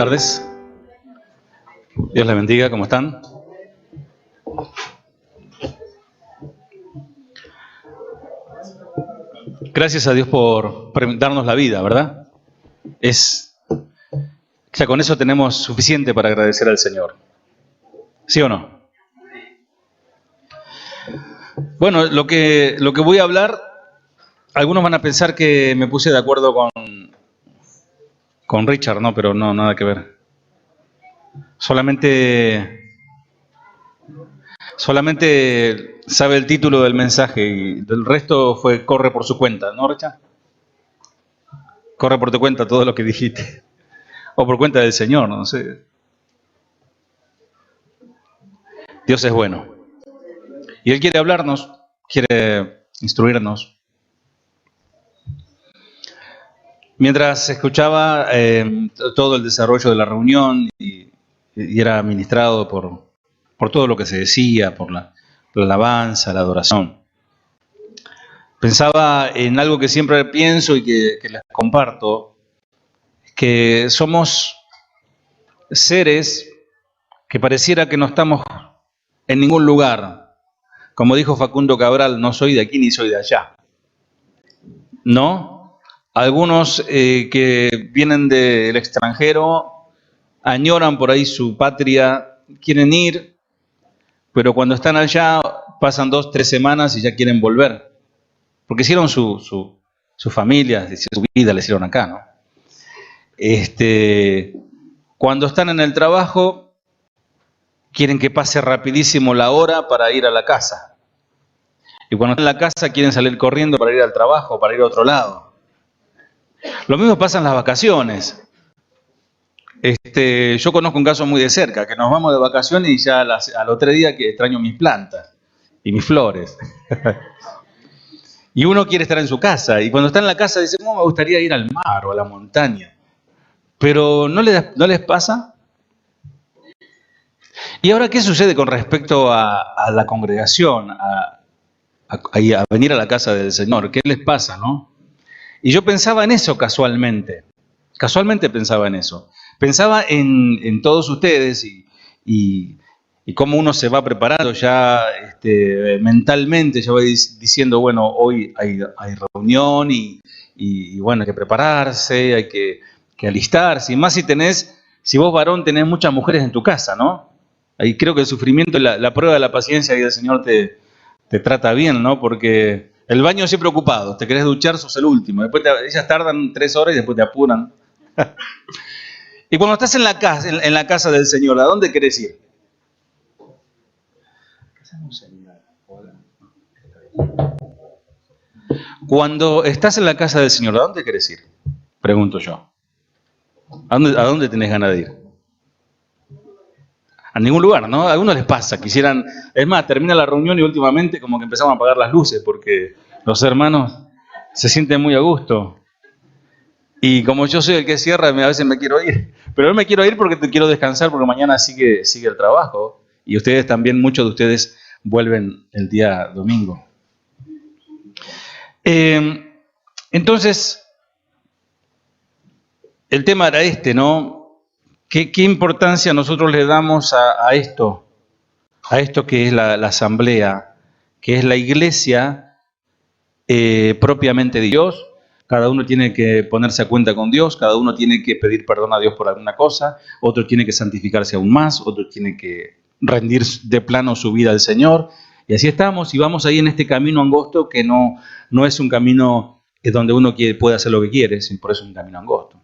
tardes. Dios les bendiga, ¿cómo están? Gracias a Dios por darnos la vida, ¿verdad? Ya con eso tenemos suficiente para agradecer al Señor. ¿Sí o no? Bueno, lo que voy a hablar, algunos van a pensar que me puse de acuerdo con Richard, ¿no? Pero no, nada que ver. Solamente sabe el título del mensaje y del resto fue corre por su cuenta, ¿no, Richard? Corre por tu cuenta todo lo que dijiste. O por cuenta del Señor, no sé. Dios es bueno. Y Él quiere hablarnos, quiere instruirnos. Mientras escuchaba todo el desarrollo de la reunión y era ministrado por todo lo que se decía, por la alabanza, la adoración, pensaba en algo que siempre pienso y que les comparto, que somos seres que pareciera que no estamos en ningún lugar. Como dijo Facundo Cabral, no soy de aquí ni soy de allá. ¿No? Algunos que vienen del extranjero añoran por ahí su patria, quieren ir, pero cuando están allá pasan 2, 3 semanas y ya quieren volver. Porque hicieron su familia, su vida, la hicieron acá, ¿no? Cuando están en el trabajo, quieren que pase rapidísimo la hora para ir a la casa. Y cuando están en la casa, quieren salir corriendo para ir al trabajo, para ir a otro lado. Lo mismo pasa en las vacaciones. Yo conozco un caso muy de cerca, que nos vamos de vacaciones y ya al otro día que extraño mis plantas y mis flores. Y uno quiere estar en su casa, y cuando está en la casa dice, me gustaría ir al mar o a la montaña. Pero ¿no les pasa? Y ahora, ¿qué sucede con respecto a la congregación, a venir a la casa del Señor? ¿Qué les pasa, no? Y yo pensaba en eso casualmente pensaba en eso. Pensaba en todos ustedes y cómo uno se va preparando ya mentalmente, ya va diciendo, bueno, hoy hay reunión y bueno, hay que prepararse, hay que alistarse. Y más si vos varón tenés muchas mujeres en tu casa, ¿no? Ahí creo que el sufrimiento, la prueba de la paciencia y el Señor te trata bien, ¿no? Porque el baño siempre ocupado, te querés duchar, sos el último. Después ellas tardan 3 horas y después te apuran. Y cuando estás en la casa del Señor, ¿a dónde querés ir? Cuando estás en la casa del Señor, ¿a dónde querés ir? Pregunto yo. ¿A dónde tenés ganas de ir? A ningún lugar, ¿no? A algunos les pasa, quisieran... Es más, termina la reunión y últimamente como que empezamos a apagar las luces porque los hermanos se sienten muy a gusto. Y como yo soy el que cierra, a veces me quiero ir. Pero no me quiero ir porque quiero descansar porque mañana sigue el trabajo. Y ustedes también, muchos de ustedes vuelven el día domingo. Entonces, el tema era ¿no? ¿Qué importancia nosotros le damos a esto que es la asamblea, que es la iglesia propiamente de Dios? Cada uno tiene que ponerse a cuenta con Dios, cada uno tiene que pedir perdón a Dios por alguna cosa, otro tiene que santificarse aún más, otro tiene que rendir de plano su vida al Señor. Y así estamos, y vamos ahí en este camino angosto que no es un camino donde uno puede hacer lo que quiere, por eso es un camino angosto.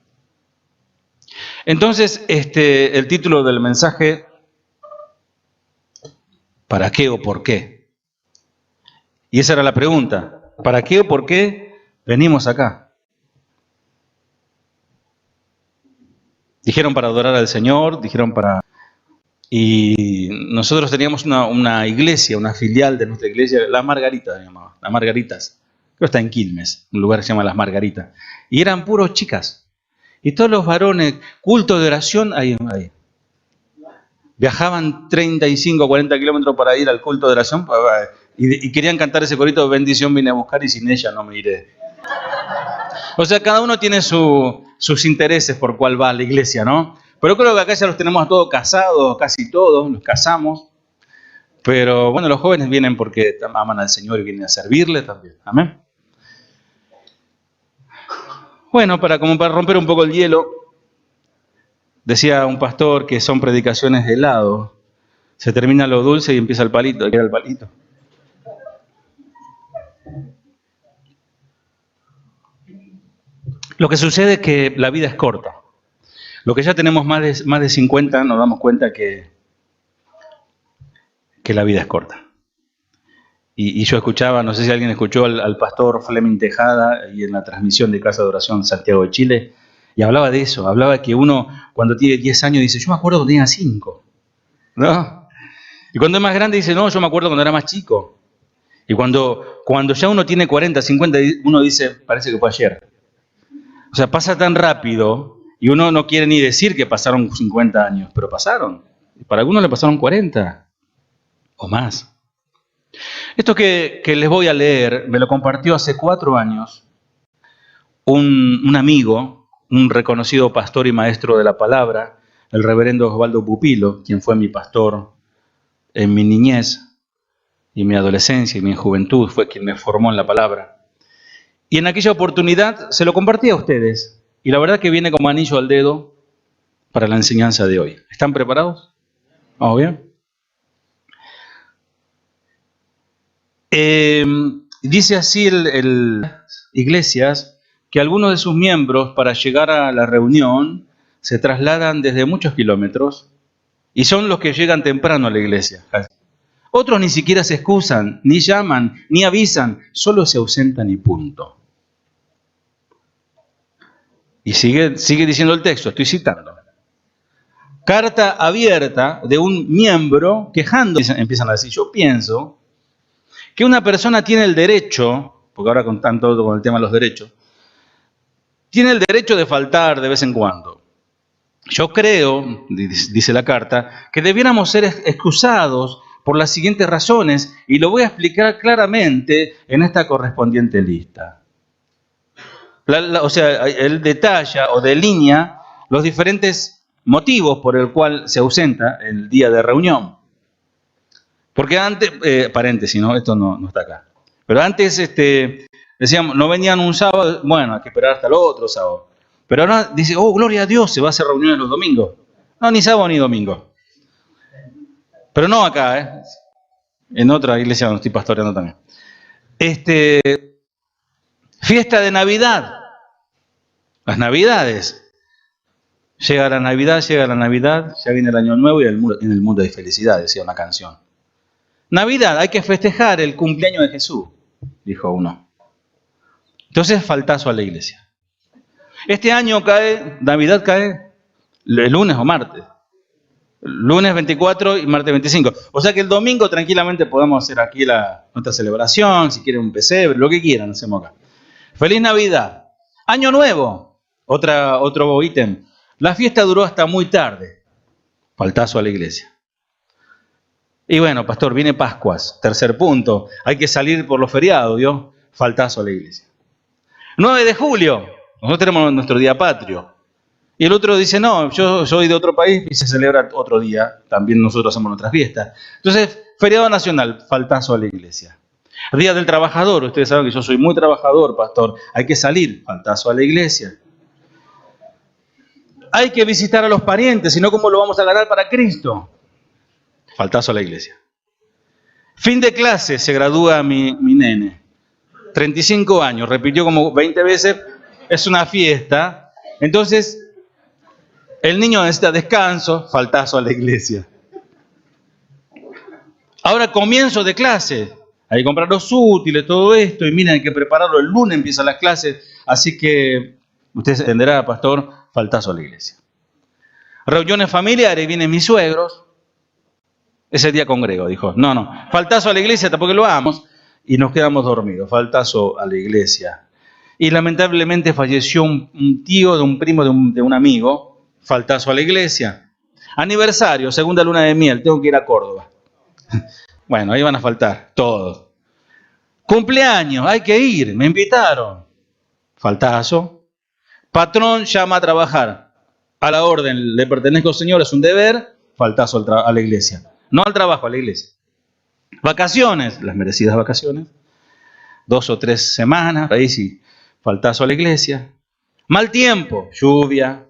Entonces, el título del mensaje, ¿para qué o por qué? Y esa era la pregunta, ¿para qué o por qué venimos acá? Dijeron para adorar al Señor, dijeron para... Y nosotros teníamos una iglesia, una filial de nuestra iglesia, Las Margaritas, Las Margaritas. Creo que está en Quilmes, un lugar que se llama Las Margaritas. Y eran puros chicas. Y todos los varones, culto de oración, ahí. Viajaban 35 o 40 kilómetros para ir al culto de oración y querían cantar ese corito, bendición vine a buscar y sin ella no me iré. O sea, cada uno tiene sus intereses por cuál va a la iglesia, ¿no? Pero creo que acá ya los tenemos todos casados, casi todos, los casamos. Pero bueno, los jóvenes vienen porque aman al Señor y vienen a servirle también. Amén. Bueno, como para romper un poco el hielo, decía un pastor que son predicaciones de helado. Se termina lo dulce y empieza el palito, queda el palito. Lo que sucede es que la vida es corta. Lo que ya tenemos más de 50 nos damos cuenta que la vida es corta. Y yo escuchaba, no sé si alguien escuchó al pastor Fleming Tejada y en la transmisión de Casa de Oración Santiago de Chile, y hablaba de eso, hablaba que uno cuando tiene 10 años dice, yo me acuerdo cuando tenía 5, ¿no? Y cuando es más grande dice, no, yo me acuerdo cuando era más chico. Y cuando ya uno tiene 40, 50, uno dice, parece que fue ayer. O sea, pasa tan rápido y uno no quiere ni decir que pasaron 50 años, pero pasaron. Para algunos le pasaron 40 o más. Esto que les voy a leer me lo compartió hace 4 años un amigo, un reconocido pastor y maestro de la palabra, el reverendo Osvaldo Pupilo, quien fue mi pastor en mi niñez y mi adolescencia y mi juventud, fue quien me formó en la palabra. Y en aquella oportunidad se lo compartí a ustedes, y la verdad que viene como anillo al dedo para la enseñanza de hoy. ¿Están preparados? ¿Vamos bien? Dice así Iglesias que algunos de sus miembros para llegar a la reunión se trasladan desde muchos kilómetros y son los que llegan temprano a la iglesia. Otros ni siquiera se excusan, ni llaman, ni avisan, solo se ausentan y punto. Y sigue diciendo el texto, estoy citando. Carta abierta de un miembro quejándose, empiezan a decir, yo pienso que una persona tiene el derecho, porque ahora con tanto con el tema de los derechos, tiene el derecho de faltar de vez en cuando. Yo creo, dice la carta, que debiéramos ser excusados por las siguientes razones, y lo voy a explicar claramente en esta correspondiente lista. O sea, él detalla o delinea los diferentes motivos por el cual se ausenta el día de reunión. Porque antes, paréntesis, ¿no? Esto no está acá. Pero antes decíamos, no venían un sábado, bueno, hay que esperar hasta el otro sábado. Pero ahora dice, oh, gloria a Dios, se va a hacer reuniones los domingos. No, ni sábado ni domingo. Pero no acá, en otra iglesia donde estoy pastoreando también. Fiesta de Navidad. Las Navidades. Llega la Navidad, ya viene el Año Nuevo y en el mundo hay felicidad, decía una canción. Navidad, hay que festejar el cumpleaños de Jesús, dijo uno. Entonces, faltazo a la iglesia. Este año Navidad cae el lunes o martes. Lunes 24 y martes 25. O sea que el domingo tranquilamente podemos hacer aquí nuestra celebración, si quieren un pesebre, lo que quieran, hacemos acá. Feliz Navidad. Año Nuevo, otro ítem. La fiesta duró hasta muy tarde. Faltazo a la iglesia. Y bueno, pastor, viene Pascuas, tercer punto. Hay que salir por los feriados, ¿vio? Faltazo a la iglesia. 9 de julio, nosotros tenemos nuestro día patrio. Y el otro dice, no, yo soy de otro país y se celebra otro día. También nosotros hacemos nuestras fiestas. Entonces, feriado nacional, faltazo a la iglesia. Día del trabajador, ustedes saben que yo soy muy trabajador, pastor. Hay que salir, faltazo a la iglesia. Hay que visitar a los parientes, si no, ¿cómo lo vamos a ganar para Cristo? Faltazo a la iglesia. Fin de clase, se gradúa mi nene. 35 años, repitió como 20 veces, es una fiesta. Entonces, el niño necesita descanso, faltazo a la iglesia. Ahora comienzo de clase, hay que comprar los útiles, todo esto, y miren, hay que prepararlo, el lunes empiezan las clases, así que, usted entenderá, pastor, faltazo a la iglesia. Reuniones familiares, vienen mis suegros, ese día congrego, dijo, no, faltazo a la iglesia, tampoco lo hagamos, y nos quedamos dormidos, faltazo a la iglesia. Y lamentablemente falleció un tío de un primo de un amigo, faltazo a la iglesia. Aniversario, segunda luna de miel, tengo que ir a Córdoba. Bueno, ahí van a faltar todos. Cumpleaños, hay que ir, me invitaron. Faltazo. Patrón llama a trabajar. A la orden, le pertenezco al Señor, es un deber, faltazo a la iglesia. No al trabajo, a la iglesia. Vacaciones, las merecidas vacaciones. 2 o 3 semanas, ahí sí, faltazo a la iglesia. Mal tiempo, lluvia,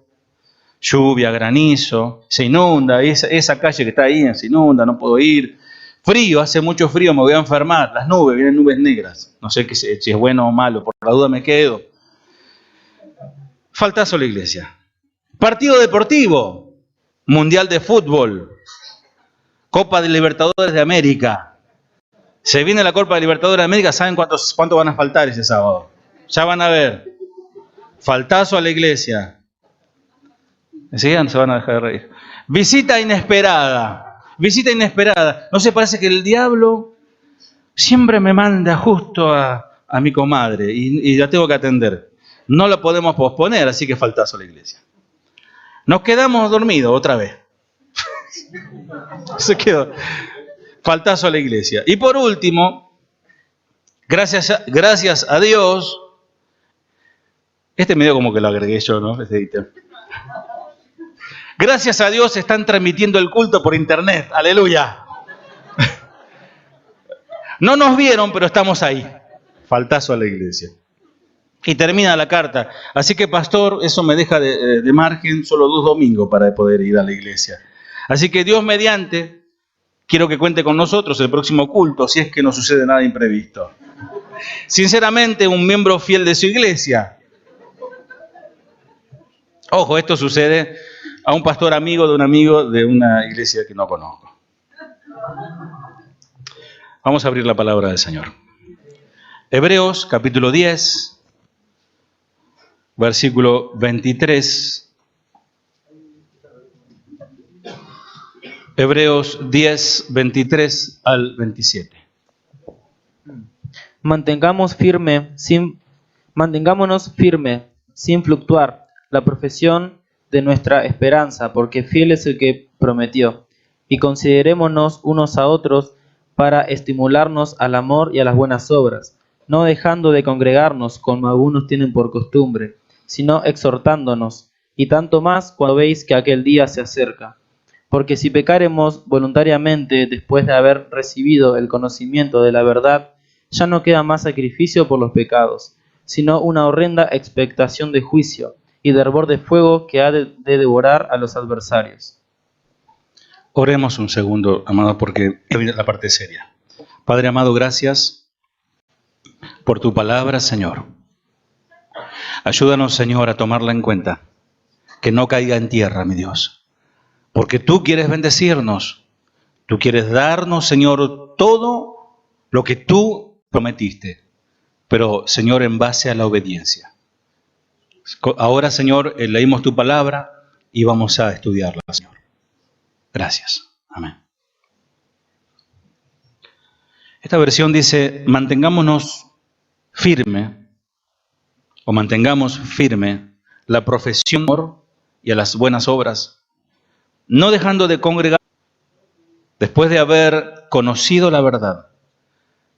granizo, se inunda, esa calle que está ahí se inunda, no puedo ir. Frío, hace mucho frío, me voy a enfermar. Las nubes, vienen nubes negras. No sé si es bueno o malo, por la duda me quedo. Faltazo a la iglesia. Partido deportivo, Mundial de Fútbol, Copa de Libertadores de América. Se viene la Copa de Libertadores de América, ¿saben cuánto van a faltar ese sábado? Ya van a ver. Faltazo a la iglesia. Enseguida se van a dejar de reír. Visita inesperada. No sé, parece que el diablo siempre me manda justo a mi comadre y la tengo que atender. No la podemos posponer, así que faltazo a la iglesia. Nos quedamos dormidos otra vez. Se quedó. Faltazo a la iglesia. Y por último, gracias a Dios, medio como que lo agregué yo, ¿no? Gracias a Dios están transmitiendo el culto por internet. Aleluya. No nos vieron, pero estamos ahí. Faltazo a la iglesia. Y termina la carta. Así que, pastor, eso me deja de margen solo 2 domingos para poder ir a la iglesia. Así que Dios mediante, quiero que cuente con nosotros el próximo culto, si es que no sucede nada imprevisto. Sinceramente, un miembro fiel de su iglesia. Ojo, esto sucede a un pastor amigo de un amigo de una iglesia que no conozco. Vamos a abrir la palabra del Señor. Hebreos capítulo 10, versículo 23. Hebreos 10, 23 al 27. Mantengámonos firme sin fluctuar la profesión de nuestra esperanza, porque fiel es el que prometió. Y considerémonos unos a otros para estimularnos al amor y a las buenas obras, no dejando de congregarnos como algunos tienen por costumbre, sino exhortándonos, y tanto más cuando veis que aquel día se acerca. Porque si pecaremos voluntariamente después de haber recibido el conocimiento de la verdad, ya no queda más sacrificio por los pecados, sino una horrenda expectación de juicio y de hervor de fuego que ha de devorar a los adversarios. Oremos un segundo, amado, porque viene la parte seria. Padre amado, gracias por tu palabra, Señor. Ayúdanos, Señor, a tomarla en cuenta, que no caiga en tierra, mi Dios. Porque tú quieres bendecirnos, tú quieres darnos, Señor, todo lo que tú prometiste, pero, Señor, en base a la obediencia. Ahora, Señor, leímos tu palabra y vamos a estudiarla, Señor. Gracias. Amén. Esta versión dice, mantengamos firme la profesión y a las buenas obras, no dejando de congregar. Después de haber conocido la verdad,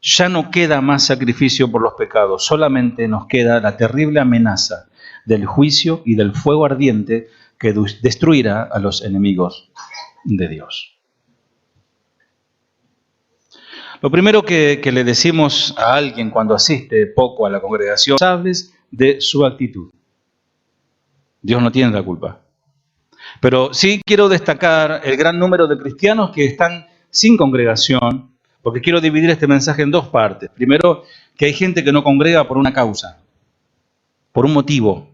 ya no queda más sacrificio por los pecados, solamente nos queda la terrible amenaza del juicio y del fuego ardiente que destruirá a los enemigos de Dios. Lo primero que le decimos a alguien cuando asiste poco a la congregación, sables de su actitud. Dios no tiene la culpa. Pero sí quiero destacar el gran número de cristianos que están sin congregación, porque quiero dividir este mensaje en 2 partes. Primero, que hay gente que no congrega por una causa, por un motivo,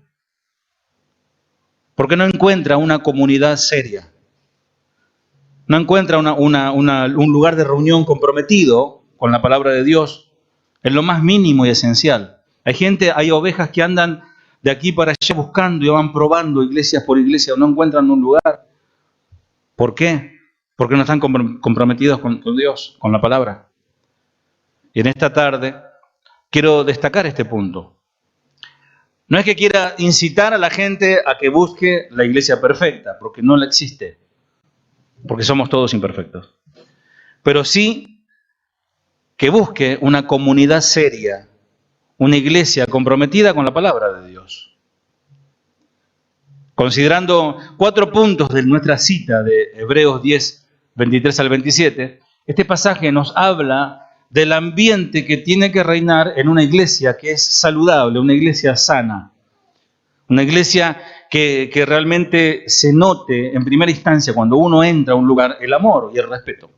porque no encuentra una comunidad seria. No encuentra un lugar de reunión comprometido con la palabra de Dios en lo más mínimo y esencial. Hay ovejas que andan de aquí para allá buscando y van probando iglesias por iglesia, no encuentran un lugar. ¿Por qué? Porque no están comprometidos con Dios, con la palabra. Y en esta tarde quiero destacar este punto. No es que quiera incitar a la gente a que busque la iglesia perfecta, porque no la existe. Porque somos todos imperfectos. Pero sí que busque una comunidad seria, una iglesia comprometida con la palabra de Dios. Considerando 4 puntos de nuestra cita de Hebreos 10, 23 al 27, este pasaje nos habla del ambiente que tiene que reinar en una iglesia que es saludable, una iglesia sana, una iglesia que realmente se note en primera instancia cuando uno entra a un lugar el amor y el respeto.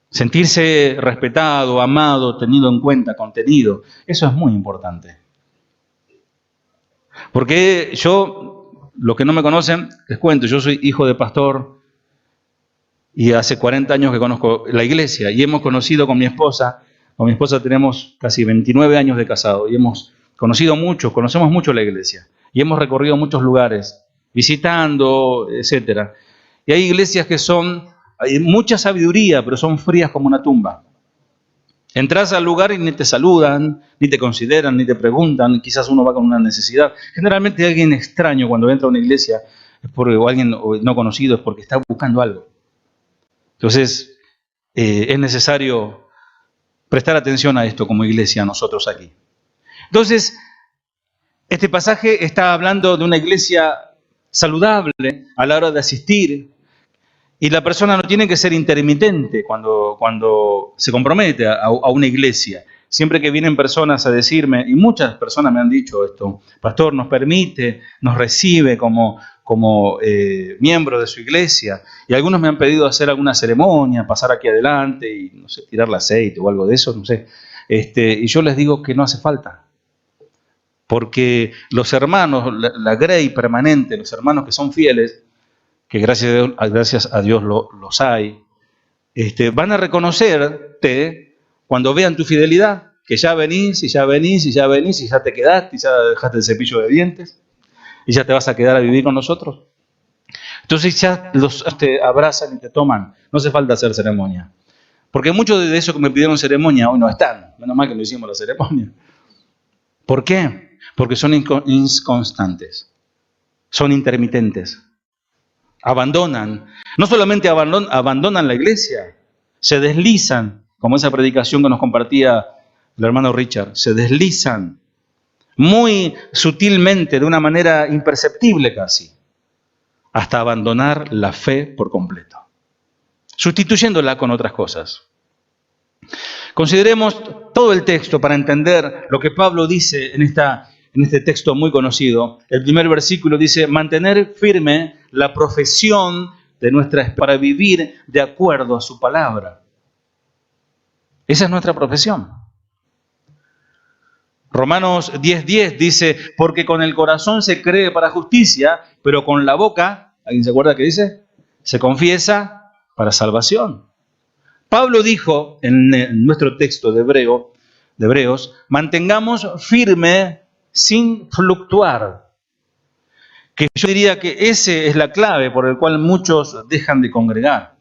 Sentirse respetado, amado, tenido en cuenta, contenido, eso es muy importante. Porque yo, los que no me conocen, les cuento, yo soy hijo de pastor y hace 40 años que conozco la iglesia y hemos conocido con mi esposa tenemos casi 29 años de casado y hemos conocemos mucho la iglesia y hemos recorrido muchos lugares, visitando, etcétera. Y hay iglesias que hay mucha sabiduría, pero son frías como una tumba. Entras al lugar y ni te saludan, ni te consideran, ni te preguntan, quizás uno va con una necesidad. Generalmente alguien extraño cuando entra a una iglesia o alguien no conocido es porque está buscando algo. Entonces, es necesario prestar atención a esto como iglesia nosotros aquí. Entonces, este pasaje está hablando de una iglesia saludable a la hora de asistir y la persona no tiene que ser intermitente cuando se compromete a una iglesia. Siempre que vienen personas a decirme, y muchas personas me han dicho esto, pastor, nos permite, nos recibe como miembro de su iglesia, y algunos me han pedido hacer alguna ceremonia, pasar aquí adelante y, no sé, tirarle aceite o algo de eso, no sé. Y yo les digo que no hace falta, porque los hermanos, la grey permanente, los hermanos que son fieles, que gracias a Dios los hay, van a reconocerte cuando vean tu fidelidad, que ya venís, y ya venís, y ya venís, y ya te quedaste, y ya dejaste el cepillo de dientes, y ya te vas a quedar a vivir con nosotros. Entonces ya te abrazan y te toman, no hace falta hacer ceremonia. Porque muchos de esos que me pidieron ceremonia hoy no están, menos mal que no hicimos la ceremonia. ¿Por qué? Porque son inconstantes, son intermitentes. Abandonan, no solamente abandonan la iglesia, se deslizan, como esa predicación que nos compartía el hermano Richard, se deslizan muy sutilmente, de una manera imperceptible casi, hasta abandonar la fe por completo, sustituyéndola con otras cosas. Consideremos todo el texto para entender lo que Pablo dice en este texto muy conocido. El primer versículo dice, mantener firme la profesión de nuestra para vivir de acuerdo a su palabra. Esa es nuestra profesión. Romanos 10:10 dice, porque con el corazón se cree para justicia, pero con la boca, ¿alguien se acuerda qué dice? Se confiesa para salvación. Pablo dijo en nuestro texto de Hebreos, mantengamos firme sin fluctuar. Que yo diría que esa es la clave por la cual muchos dejan de congregar,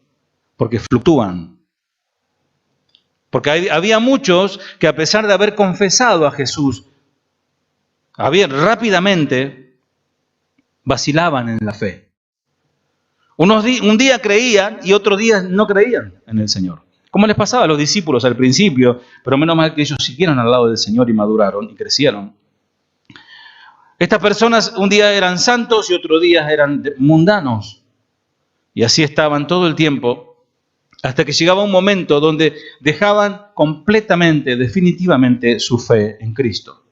porque fluctúan. Porque había muchos que a pesar de haber confesado a Jesús, rápidamente vacilaban en la fe. Un día creían y otro día no creían en el Señor. Como les pasaba a los discípulos al principio, pero menos mal que ellos siguieron al lado del Señor y maduraron y crecieron. Estas personas un día eran santos y otro día eran mundanos. Y así estaban todo el tiempo, hasta que llegaba un momento donde dejaban completamente, definitivamente, su fe en Cristo.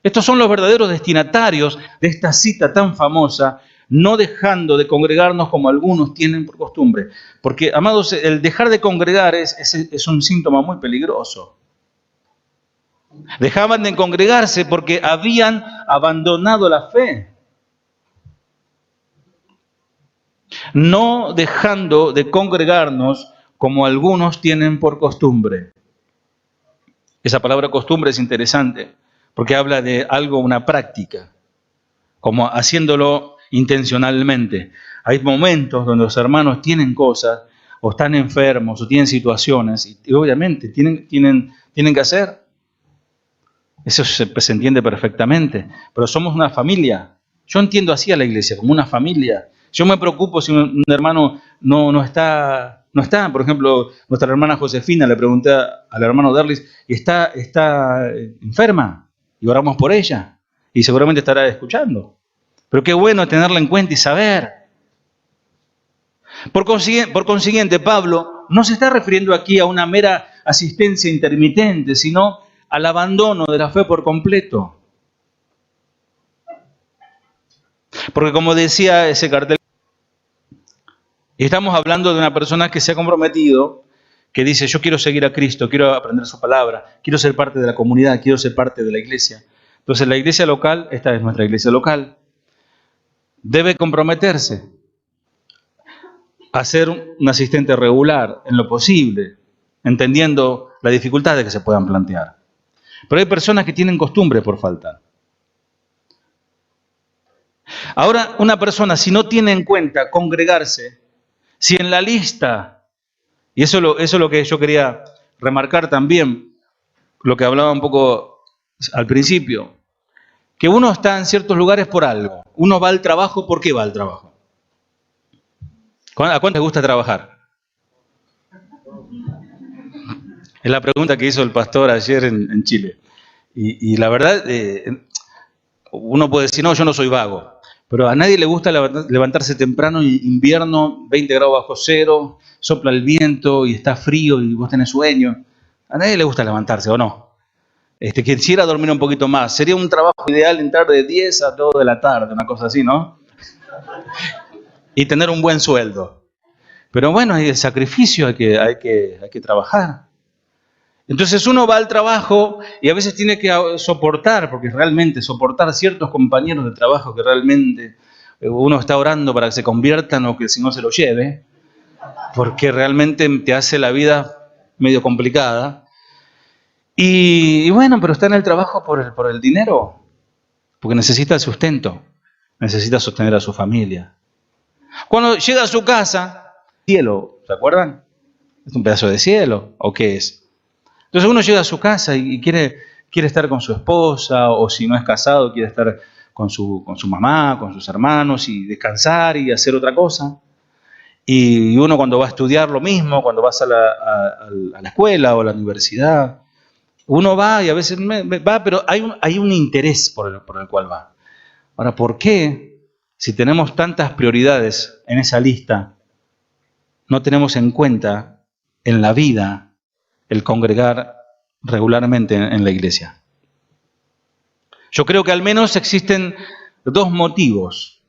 Estos son los verdaderos destinatarios de esta cita tan famosa, no dejando de congregarnos como algunos tienen por costumbre. Porque, amados, el dejar de congregar es un síntoma muy peligroso. Dejaban de congregarse porque habían abandonado la fe. No dejando de congregarnos como algunos tienen por costumbre. Esa palabra costumbre es interesante porque habla de algo, una práctica, como haciéndolo intencionalmente. Hay momentos donde los hermanos tienen cosas, o están enfermos, o tienen situaciones, y obviamente tienen que hacer. Eso se entiende perfectamente, pero somos una familia. Yo entiendo así a la iglesia, como una familia. Yo me preocupo si un hermano no está. Por ejemplo, nuestra hermana Josefina, le pregunté al hermano Derlis, y está enferma, y oramos por ella, y seguramente estará escuchando. Pero qué bueno tenerla en cuenta y saber. Por consiguiente, Pablo no se está refiriendo aquí a una mera asistencia intermitente, sino al abandono de la fe por completo. Porque como decía ese cartel, estamos hablando de una persona que se ha comprometido, que dice, yo quiero seguir a Cristo, quiero aprender su palabra, quiero ser parte de la comunidad, quiero ser parte de la iglesia. Entonces la iglesia local, esta es nuestra iglesia local, debe comprometerse a ser un asistente regular en lo posible, entendiendo las dificultades que se puedan plantear. Pero hay personas que tienen costumbre por faltar. Ahora, una persona, si no tiene en cuenta congregarse, si en la lista, y eso es lo que yo quería remarcar también, lo que hablaba un poco al principio, que uno está en ciertos lugares por algo. Uno va al trabajo, ¿por qué va al trabajo? ¿A cuánto les gusta trabajar? Es la pregunta que hizo el pastor ayer en Chile. Y la verdad, uno puede decir, no, yo no soy vago. Pero a nadie le gusta levantarse temprano, invierno, 20 grados bajo cero, sopla el viento y está frío y vos tenés sueño. A nadie le gusta levantarse, ¿o no? Quisiera dormir un poquito más. Sería un trabajo ideal entrar de 10 a 2 de la tarde, una cosa así, ¿no? Y tener un buen sueldo. Pero bueno, hay el sacrificio, hay que trabajar. Entonces uno va al trabajo y a veces tiene que soportar, porque realmente soportar ciertos compañeros de trabajo que realmente uno está orando para que se conviertan o que el Señor se lo lleve, porque realmente te hace la vida medio complicada. Y bueno, pero está en el trabajo por el dinero, porque necesita el sustento, necesita sostener a su familia. Cuando llega a su casa, cielo, ¿se acuerdan? ¿Es un pedazo de cielo o qué es? Entonces uno llega a su casa y quiere estar con su esposa, o si no es casado, quiere estar con su mamá, con sus hermanos, y descansar y hacer otra cosa. Y uno cuando va a estudiar lo mismo, cuando vas a la escuela o a la universidad, uno va y a veces va, pero hay un interés por el cual va. Ahora, ¿por qué, si tenemos tantas prioridades en esa lista, no tenemos en cuenta en la vida el congregar regularmente en la iglesia? Yo creo que al menos existen dos motivos.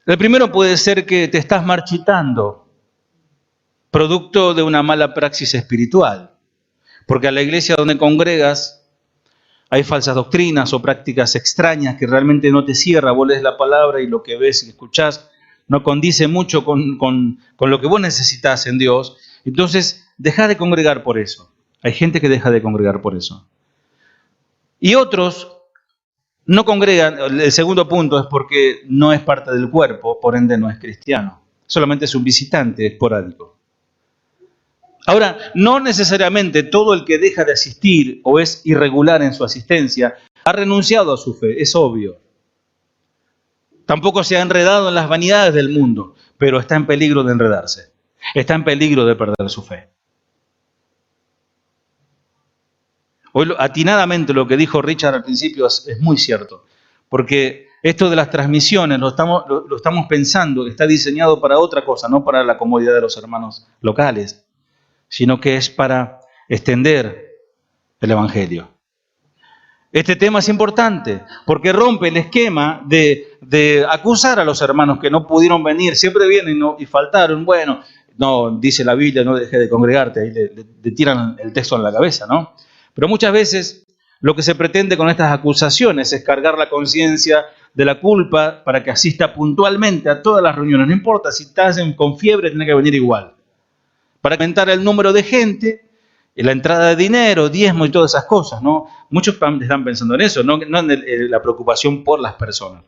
El primero puede ser que te estás marchitando, producto de una mala praxis espiritual, porque a la iglesia donde congregas hay falsas doctrinas o prácticas extrañas que realmente no te cierra. Vos lees la palabra y lo que ves y escuchás no condice mucho con lo que vos necesitas en Dios. Entonces, deja de congregar por eso. Hay gente que deja de congregar por eso. Y otros no congregan. El segundo punto es porque no es parte del cuerpo, por ende no es cristiano. Solamente es un visitante esporádico. Ahora, no necesariamente todo el que deja de asistir o es irregular en su asistencia ha renunciado a su fe, es obvio. Tampoco se ha enredado en las vanidades del mundo, pero está en peligro de enredarse. Está en peligro de perder su fe. Hoy, atinadamente, lo que dijo Richard al principio es muy cierto, porque esto de las transmisiones lo estamos pensando, está diseñado para otra cosa, no para la comodidad de los hermanos locales, sino que es para extender el Evangelio. Este tema es importante porque rompe el esquema de acusar a los hermanos que no pudieron venir, siempre vienen y faltaron. Bueno, no, dice la Biblia, no dejes de congregarte, ahí le tiran el texto en la cabeza, ¿no? Pero muchas veces lo que se pretende con estas acusaciones es cargar la conciencia de la culpa para que asista puntualmente a todas las reuniones. No importa, si estás con fiebre, tienes que venir igual. Para aumentar el número de gente, la entrada de dinero, diezmo y todas esas cosas, ¿no? Muchos están pensando en eso, no en la preocupación por las personas.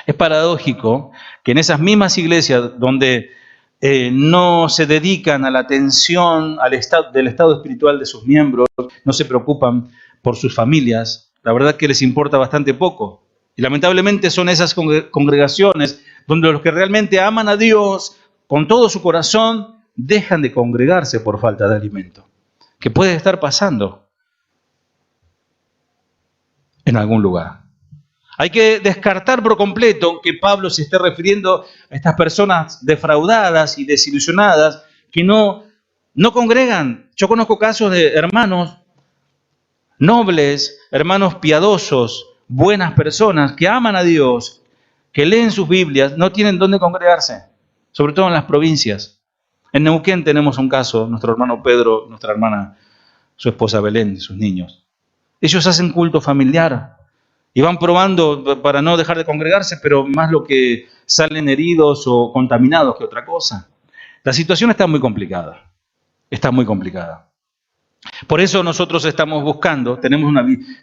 Es paradójico que en esas mismas iglesias donde no se dedican a la atención del estado espiritual de sus miembros, no se preocupan por sus familias, la verdad que les importa bastante poco. Y lamentablemente son esas congregaciones donde los que realmente aman a Dios con todo su corazón dejan de congregarse por falta de alimento, que puede estar pasando en algún lugar. Hay que descartar por completo que Pablo se esté refiriendo a estas personas defraudadas y desilusionadas que no congregan. Yo conozco casos de hermanos nobles, hermanos piadosos, buenas personas que aman a Dios, que leen sus Biblias, no tienen dónde congregarse, sobre todo en las provincias. En Neuquén tenemos un caso, nuestro hermano Pedro, nuestra hermana, su esposa Belén, sus niños. Ellos hacen culto familiar y van probando para no dejar de congregarse, pero más lo que salen heridos o contaminados que otra cosa. La situación está muy complicada, está muy complicada. Por eso nosotros estamos buscando,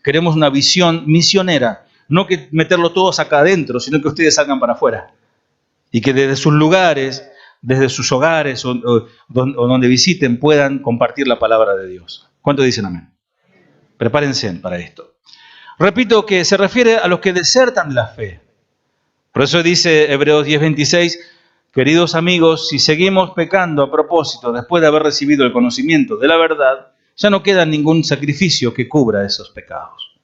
queremos una visión misionera, no que meterlo todos acá adentro, sino que ustedes salgan para afuera y que desde sus lugares, desde sus hogares o donde visiten puedan compartir la palabra de Dios. ¿Cuántos dicen amén? Prepárense para esto. Repito que se refiere a los que desertan de la fe. Por eso dice Hebreos 10:26, queridos amigos, si seguimos pecando a propósito después de haber recibido el conocimiento de la verdad, ya no queda ningún sacrificio que cubra esos pecados.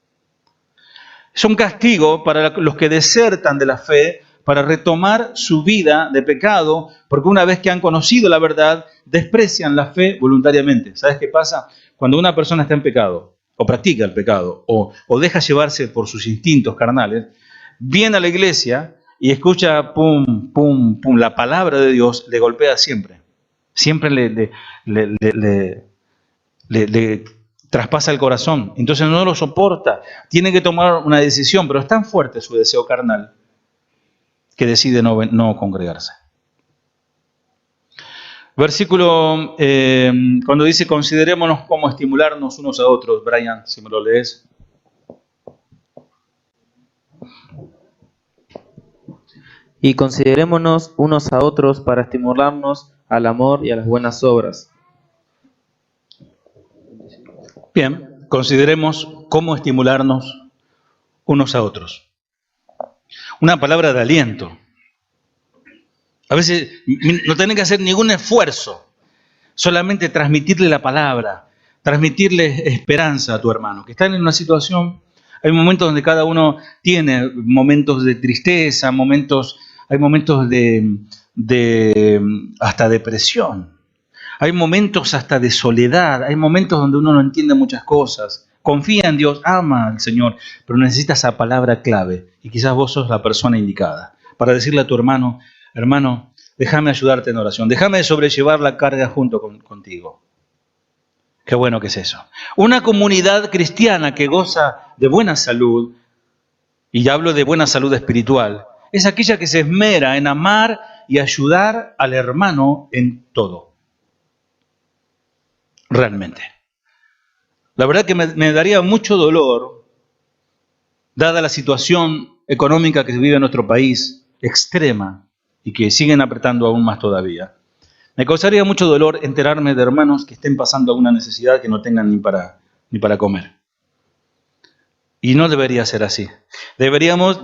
Es un castigo para los que desertan de la fe, para retomar su vida de pecado, porque una vez que han conocido la verdad, desprecian la fe voluntariamente. ¿Sabes qué pasa? Cuando una persona está en pecado, o practica el pecado, o deja llevarse por sus instintos carnales, viene a la iglesia y escucha pum, pum, pum, la palabra de Dios, le golpea siempre. Siempre le traspasa el corazón. Entonces no lo soporta. Tiene que tomar una decisión, pero es tan fuerte su deseo carnal que decide no congregarse. Versículo, cuando dice, considerémonos cómo estimularnos unos a otros. Brian, si me lo lees. Y considerémonos unos a otros para estimularnos al amor y a las buenas obras. Bien, consideremos cómo estimularnos unos a otros. Una palabra de aliento. A veces no tenés que hacer ningún esfuerzo, solamente transmitirle la palabra, transmitirle esperanza a tu hermano, que están en una situación, hay momentos donde cada uno tiene momentos de tristeza, hay momentos de hasta depresión, hay momentos hasta de soledad, hay momentos donde uno no entiende muchas cosas. Confía en Dios, ama al Señor, pero necesita esa palabra clave y quizás vos sos la persona indicada para decirle a tu hermano, hermano, déjame ayudarte en oración, déjame sobrellevar la carga junto contigo. Qué bueno que es eso. Una comunidad cristiana que goza de buena salud, y ya hablo de buena salud espiritual, es aquella que se esmera en amar y ayudar al hermano en todo. Realmente. La verdad que me daría mucho dolor, dada la situación económica que vive nuestro país, extrema, y que siguen apretando aún más todavía. Me causaría mucho dolor enterarme de hermanos que estén pasando alguna necesidad que no tengan ni para comer. Y no debería ser así. Deberíamos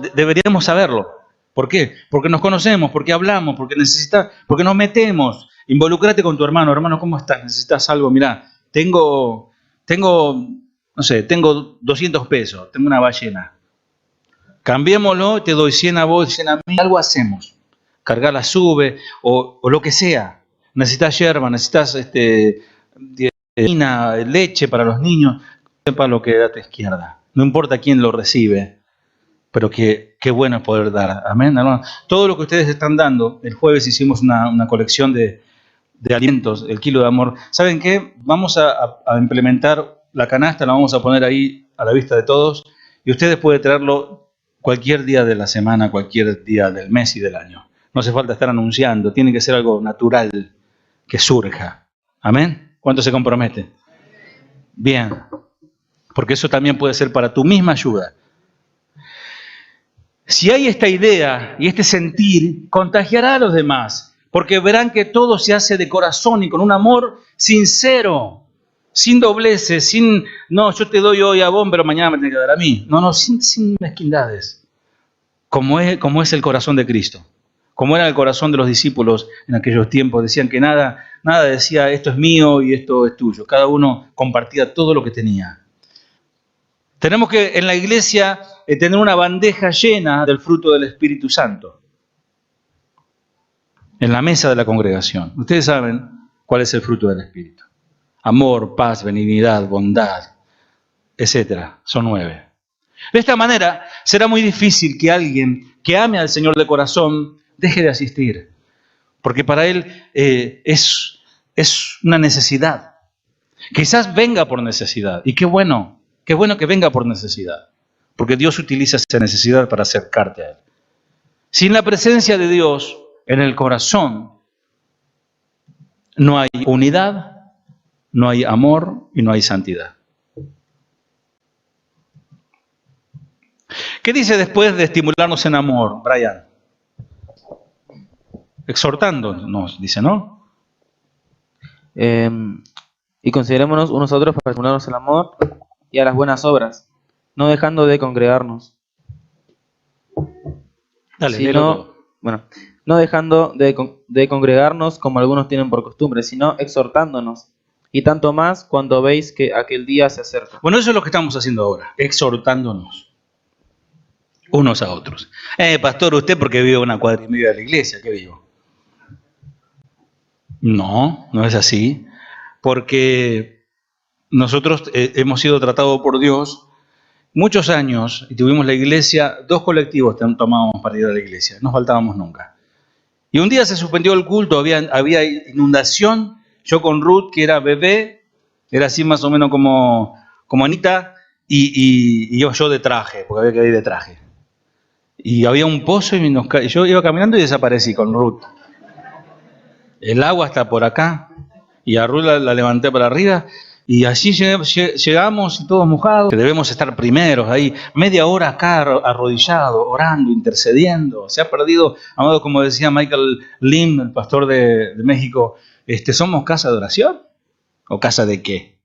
saberlo. ¿Por qué? Porque nos conocemos, porque hablamos, porque nos metemos. Involúcrate con tu hermano. Hermano, ¿cómo estás? ¿Necesitas algo? Mirá, tengo 200 pesos, tengo una ballena. Cambiémoslo, te doy 100 a vos, 100 a mí, algo hacemos. Cargar la sube o lo que sea. Necesitas yerba, necesitas leche para los niños. Sepa lo que da tu izquierda. No importa quién lo recibe, pero qué bueno es poder dar. Amén, hermano. Todo lo que ustedes están dando, el jueves hicimos una colección de alimentos, el kilo de amor. ¿Saben qué? Vamos a implementar la canasta, la vamos a poner ahí a la vista de todos y ustedes pueden traerlo cualquier día de la semana, cualquier día del mes y del año. No hace falta estar anunciando, tiene que ser algo natural que surja. ¿Amén? ¿Cuánto se compromete? Bien, porque eso también puede ser para tu misma ayuda. Si hay esta idea y este sentir, contagiará a los demás, porque verán que todo se hace de corazón y con un amor sincero, sin dobleces, no, yo te doy hoy a vos, pero mañana me tenés que dar a mí. No, sin mezquindades, como es el corazón de Cristo. Como era el corazón de los discípulos en aquellos tiempos, decían que nada decía esto es mío y esto es tuyo. Cada uno compartía todo lo que tenía. Tenemos que en la iglesia tener una bandeja llena del fruto del Espíritu Santo. En la mesa de la congregación. Ustedes saben cuál es el fruto del Espíritu. Amor, paz, benignidad, bondad, etcétera. Son 9. De esta manera, será muy difícil que alguien que ame al Señor de corazón deje de asistir. Porque para él es una necesidad. Quizás venga por necesidad. Y qué bueno que venga por necesidad. Porque Dios utiliza esa necesidad para acercarte a Él. Sin la presencia de Dios en el corazón, no hay unidad, no hay amor y no hay santidad. ¿Qué dice después de estimularnos en amor, Brian? Exhortándonos, dice, ¿no? Y considerémonos unos a otros para estimularnos al amor y a las buenas obras, no dejando de congregarnos. Dale, léelo. No dejando de congregarnos como algunos tienen por costumbre, sino exhortándonos, y tanto más cuando veis que aquel día se acerca. Bueno, eso es lo que estamos haciendo ahora, exhortándonos unos a otros. Pastor, usted porque vive una cuadra y media de la iglesia, ¿qué vivo? No, no es así, porque nosotros hemos sido tratados por Dios muchos años y tuvimos la iglesia, 2 colectivos tomábamos para ir a la iglesia, no faltábamos nunca. Y un día se suspendió el culto, había inundación, yo con Ruth, que era bebé, era así más o menos como Anita, y yo de traje, porque había que ir de traje. Y había un pozo y yo iba caminando y desaparecí con Ruth. El agua está por acá, y a Ruth la levanté para arriba, y allí llegamos y todos mojados, que debemos estar primeros ahí, media hora acá arrodillado, orando, intercediendo. Se ha perdido, amado, como decía Michael Lim, el pastor de México, ¿somos casa de oración? ¿O casa de qué?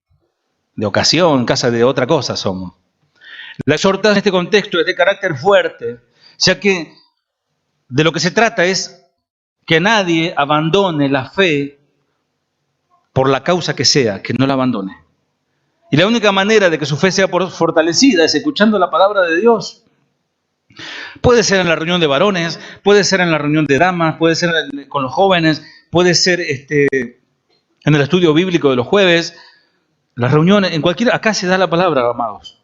De ocasión, casa de otra cosa somos. La exhortación en este contexto es de carácter fuerte, ya que de lo que se trata es que nadie abandone la fe por la causa que sea, que no la abandone. Y la única manera de que su fe sea fortalecida es escuchando la palabra de Dios. Puede ser en la reunión de varones, puede ser en la reunión de damas, puede ser con los jóvenes, puede ser en el estudio bíblico de los jueves, las reuniones, acá se da la palabra, amados.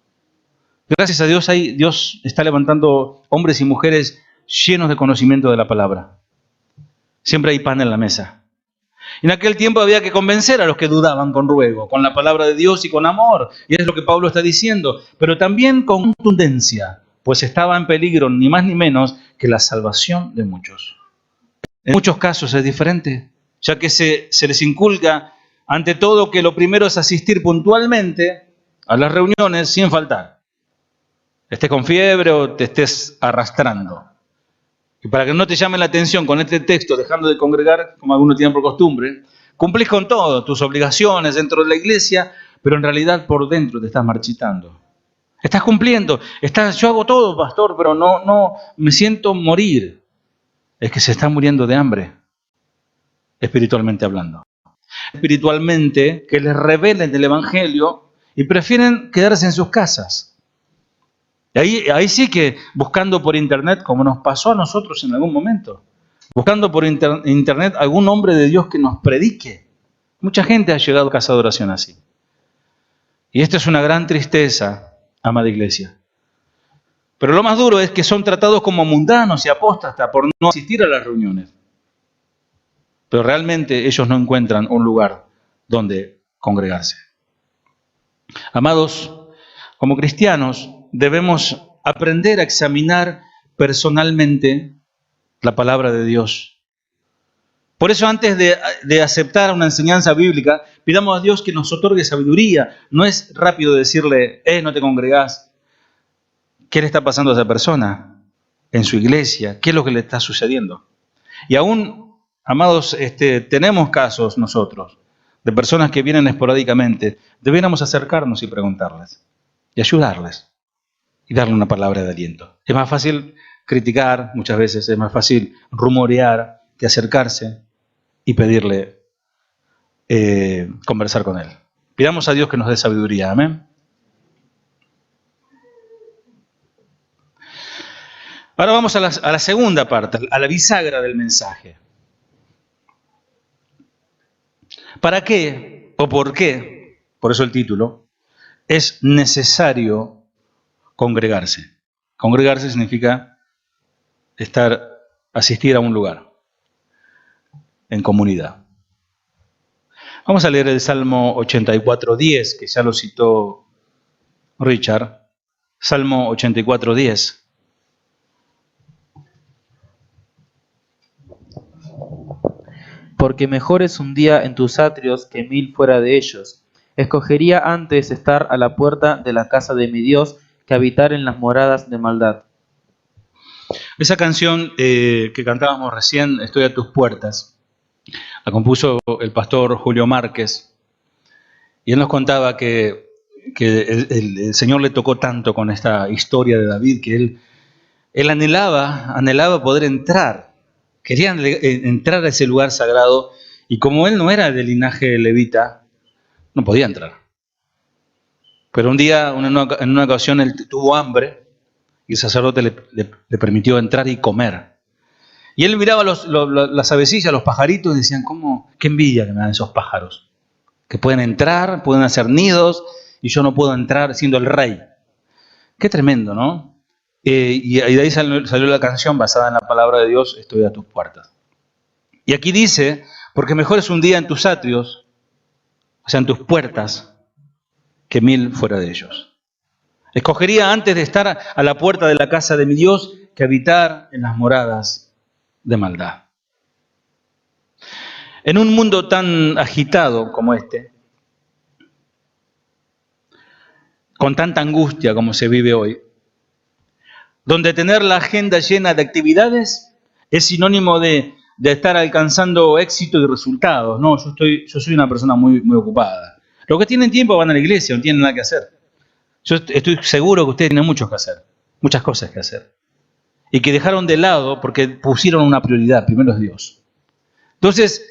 Gracias a Dios, Dios está levantando hombres y mujeres llenos de conocimiento de la palabra. Siempre hay pan en la mesa. En aquel tiempo había que convencer a los que dudaban con ruego, con la palabra de Dios y con amor. Y es lo que Pablo está diciendo. Pero también con contundencia, pues estaba en peligro ni más ni menos que la salvación de muchos. En muchos casos es diferente, ya que se les inculca ante todo que lo primero es asistir puntualmente a las reuniones sin faltar. Estés con fiebre o te estés arrastrando. Y para que no te llame la atención con este texto, dejando de congregar, como algunos tienen por costumbre, cumplís con todo, tus obligaciones dentro de la iglesia, pero en realidad por dentro te estás marchitando. Estás cumpliendo, yo hago todo, pastor, pero no me siento morir. Es que se está muriendo de hambre, espiritualmente hablando. Espiritualmente, que les revelen el Evangelio y prefieren quedarse en sus casas. Ahí sí que buscando por internet, como nos pasó a nosotros en algún momento, buscando por internet algún hombre de Dios que nos predique. Mucha gente ha llegado a casa de oración así. Y esto es una gran tristeza, amada iglesia. Pero lo más duro es que son tratados como mundanos y apóstatas por no asistir a las reuniones. Pero realmente ellos no encuentran un lugar donde congregarse. Amados, como cristianos, debemos aprender a examinar personalmente la palabra de Dios. Por eso antes de aceptar una enseñanza bíblica, pidamos a Dios que nos otorgue sabiduría. No es rápido decirle, no te congregás. ¿Qué le está pasando a esa persona en su iglesia? ¿Qué es lo que le está sucediendo? Y aún, amados, tenemos casos nosotros de personas que vienen esporádicamente. Debiéramos acercarnos y preguntarles y ayudarles. Y darle una palabra de aliento. Es más fácil criticar, muchas veces es más fácil rumorear que acercarse y pedirle conversar con él. Pidamos a Dios que nos dé sabiduría, amén. Ahora vamos a la segunda parte, a la bisagra del mensaje. ¿Para qué o por qué? Por eso el título. Es necesario congregarse. Congregarse significa asistir a un lugar, en comunidad. Vamos a leer el Salmo 84:10, que ya lo citó Richard. Salmo 84:10. Porque mejor es un día en tus atrios que 1000 fuera de ellos. Escogería antes estar a la puerta de la casa de mi Dios que habitar en las moradas de maldad. Esa canción que cantábamos recién, Estoy a tus puertas, la compuso el pastor Julio Márquez, y él nos contaba que el Señor le tocó tanto con esta historia de David que él anhelaba poder entrar, quería entrar a ese lugar sagrado, y como él no era del linaje levita, no podía entrar. Pero un día, en una ocasión, él tuvo hambre y el sacerdote le permitió entrar y comer. Y él miraba las avecillas, los pajaritos, y decían, qué envidia que me dan esos pájaros, que pueden entrar, pueden hacer nidos, y yo no puedo entrar siendo el rey. Qué tremendo, ¿no? Y de ahí salió la canción basada en la palabra de Dios, Estoy a tus puertas. Y aquí dice, porque mejor es un día en tus atrios, o sea, en tus puertas, que 1000 fuera de ellos. Escogería antes de estar a la puerta de la casa de mi Dios que habitar en las moradas de maldad. En un mundo tan agitado como este, con tanta angustia como se vive hoy, donde tener la agenda llena de actividades es sinónimo de estar alcanzando éxito y resultados. No, yo soy una persona muy, muy ocupada. Los que tienen tiempo van a la iglesia, no tienen nada que hacer. Yo estoy seguro que ustedes tienen mucho que hacer, muchas cosas que hacer. Y que dejaron de lado porque pusieron una prioridad, primero es Dios. Entonces,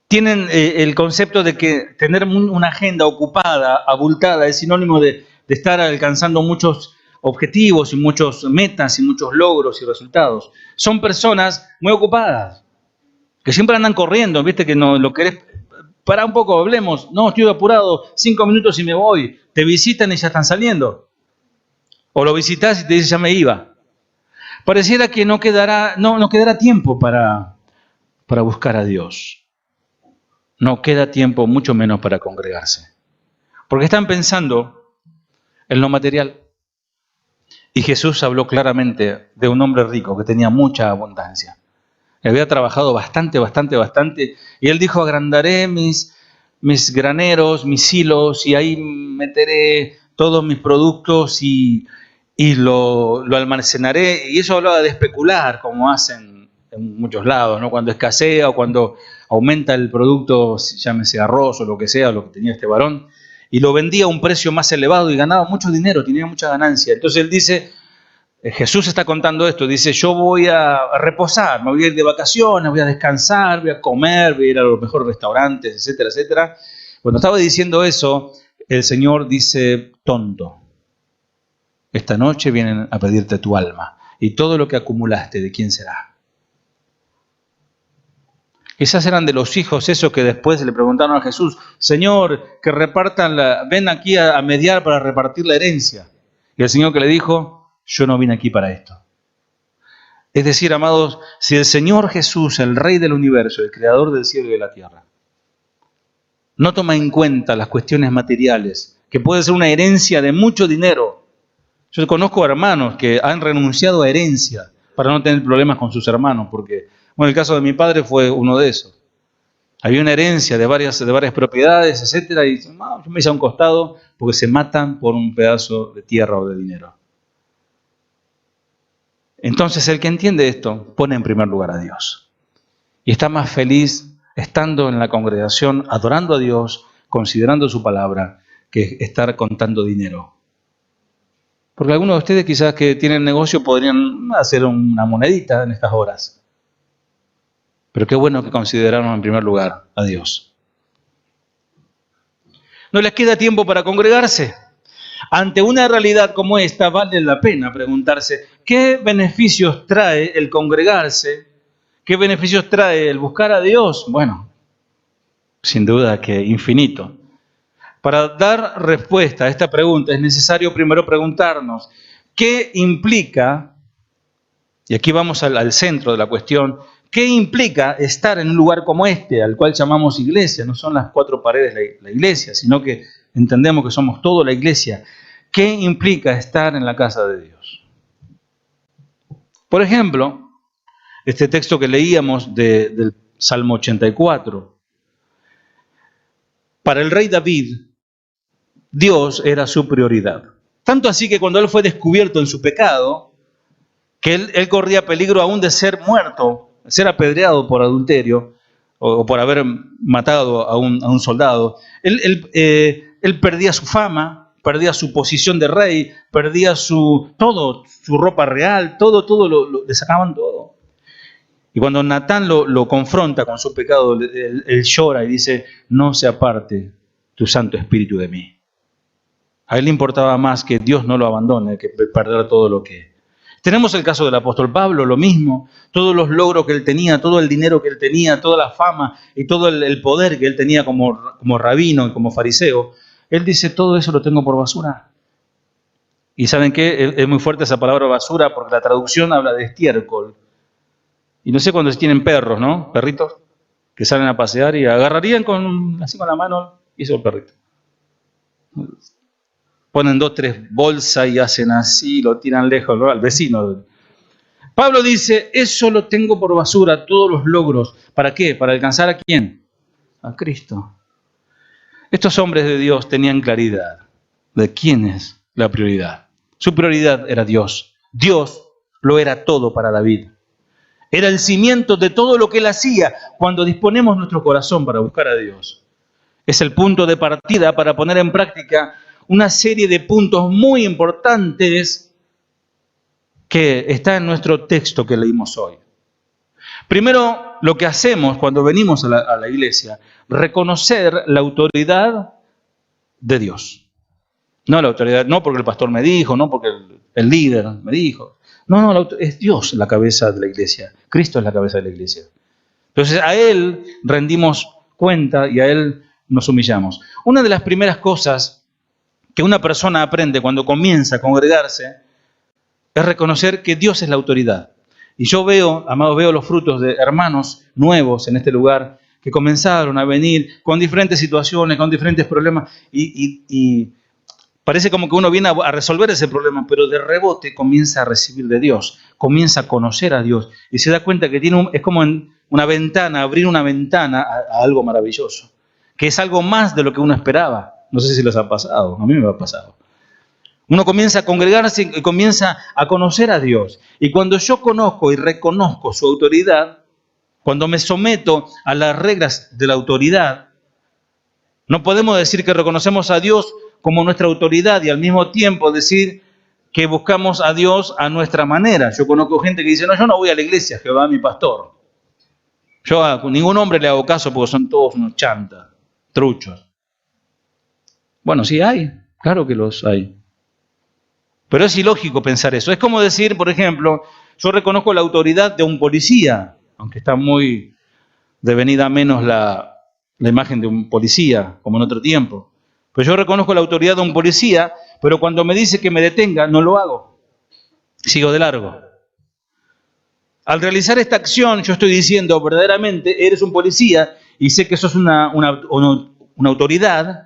tienen el concepto de que tener una agenda ocupada, abultada, es sinónimo de estar alcanzando muchos objetivos y muchas metas y muchos logros y resultados. Son personas muy ocupadas, que siempre andan corriendo, viste que no lo querés. Pará un poco, hablemos. No, estoy apurado, 5 minutos y me voy. Te visitan y ya están saliendo. O lo visitas y te dice ya me iba. Pareciera que no quedará tiempo para buscar a Dios. No queda tiempo, mucho menos para congregarse. Porque están pensando en lo material. Y Jesús habló claramente de un hombre rico que tenía mucha abundancia. Había trabajado bastante. Y él dijo, agrandaré mis graneros, mis silos, y ahí meteré todos mis productos y lo almacenaré. Y eso hablaba de especular, como hacen en muchos lados, ¿no? Cuando escasea o cuando aumenta el producto, llámese arroz o lo que sea, lo que tenía este varón, y lo vendía a un precio más elevado y ganaba mucho dinero, tenía mucha ganancia. Entonces él dice, Jesús está contando esto, dice, yo voy a reposar, me voy a ir de vacaciones, voy a descansar, voy a comer, voy a ir a los mejores restaurantes, etcétera, etcétera. Cuando estaba diciendo eso, el Señor dice, tonto, esta noche vienen a pedirte tu alma, y todo lo que acumulaste, ¿de quién será? Quizás eran de los hijos esos que después le preguntaron a Jesús, Señor, que ven aquí a mediar para repartir la herencia. Y el Señor que le dijo, yo no vine aquí para esto. Es decir, amados, si el Señor Jesús, el Rey del universo, el Creador del cielo y de la tierra, no toma en cuenta las cuestiones materiales, que puede ser una herencia de mucho dinero. Yo conozco hermanos que han renunciado a herencia para no tener problemas con sus hermanos, porque, bueno, el caso de mi padre fue uno de esos. Había una herencia de varias propiedades, etcétera, y no, yo me hice a un costado porque se matan por un pedazo de tierra o de dinero. Entonces, el que entiende esto pone en primer lugar a Dios. Y está más feliz estando en la congregación, adorando a Dios, considerando su palabra, que estar contando dinero. Porque algunos de ustedes quizás que tienen negocio podrían hacer una monedita en estas horas. Pero qué bueno que consideraron en primer lugar a Dios. ¿No les queda tiempo para congregarse? Ante una realidad como esta, vale la pena preguntarse, ¿qué beneficios trae el congregarse? ¿Qué beneficios trae el buscar a Dios? Bueno, sin duda que infinito. Para dar respuesta a esta pregunta es necesario primero preguntarnos, ¿qué implica, y aquí vamos al centro de la cuestión, qué implica estar en un lugar como este, al cual llamamos iglesia? No son las cuatro paredes de la iglesia, sino que entendemos que somos toda la iglesia. ¿Qué implica estar en la casa de Dios? Por ejemplo, este texto que leíamos del Salmo 84. Para el rey David, Dios era su prioridad. Tanto así que cuando él fue descubierto en su pecado, que él corría peligro aún de ser muerto, ser apedreado por adulterio o por haber matado a un soldado, él perdía su fama, perdía su posición de rey, perdía todo, su ropa real, todo, le sacaban todo. Y cuando Natán lo confronta con su pecado, él llora y dice, no se aparte tu Santo Espíritu de mí. A él le importaba más que Dios no lo abandone que perder todo lo que... Tenemos el caso del apóstol Pablo, lo mismo, todos los logros que él tenía, todo el dinero que él tenía, toda la fama y todo el poder que él tenía como rabino y como fariseo. Él dice, todo eso lo tengo por basura. Y ¿saben qué? Es muy fuerte esa palabra basura porque la traducción habla de estiércol. Y no sé cuando tienen perros, ¿no? Perritos que salen a pasear y agarrarían así con la mano y eso el perrito. Ponen 2, 3 bolsas y hacen así, lo tiran lejos, ¿no? Al vecino. Pablo dice, eso lo tengo por basura, todos los logros. ¿Para qué? ¿Para alcanzar a quién? A Cristo. Estos hombres de Dios tenían claridad de quién es la prioridad. Su prioridad era Dios. Dios lo era todo para David. Era el cimiento de todo lo que él hacía cuando disponemos nuestro corazón para buscar a Dios. Es el punto de partida para poner en práctica una serie de puntos muy importantes que está en nuestro texto que leímos hoy. Primero, lo que hacemos cuando venimos a la iglesia, reconocer la autoridad de Dios. No la autoridad, no porque el pastor me dijo, no porque el líder me dijo. No, es Dios la cabeza de la iglesia. Cristo es la cabeza de la iglesia. Entonces a Él rendimos cuenta y a Él nos humillamos. Una de las primeras cosas que una persona aprende cuando comienza a congregarse es reconocer que Dios es la autoridad. Y yo veo, amados, veo los frutos de hermanos nuevos en este lugar que comenzaron a venir con diferentes situaciones, con diferentes problemas y parece como que uno viene a resolver ese problema, pero de rebote comienza a recibir de Dios, comienza a conocer a Dios y se da cuenta que es como en una ventana, abrir una ventana a algo maravilloso, que es algo más de lo que uno esperaba. No sé si les ha pasado, a mí me ha pasado. Uno comienza a congregarse y comienza a conocer a Dios. Y cuando yo conozco y reconozco su autoridad, cuando me someto a las reglas de la autoridad, no podemos decir que reconocemos a Dios como nuestra autoridad y al mismo tiempo decir que buscamos a Dios a nuestra manera. Yo conozco gente que dice, no, yo no voy a la iglesia, Jehová es mi pastor. Yo a ningún hombre le hago caso porque son todos unos chantas, truchos. Bueno, sí hay, claro que los hay. Pero es ilógico pensar eso. Es como decir, por ejemplo, yo reconozco la autoridad de un policía, aunque está muy devenida menos la imagen de un policía, como en otro tiempo. Pero yo reconozco la autoridad de un policía, pero cuando me dice que me detenga, no lo hago. Sigo de largo. Al realizar esta acción, yo estoy diciendo, verdaderamente, eres un policía y sé que sos una autoridad,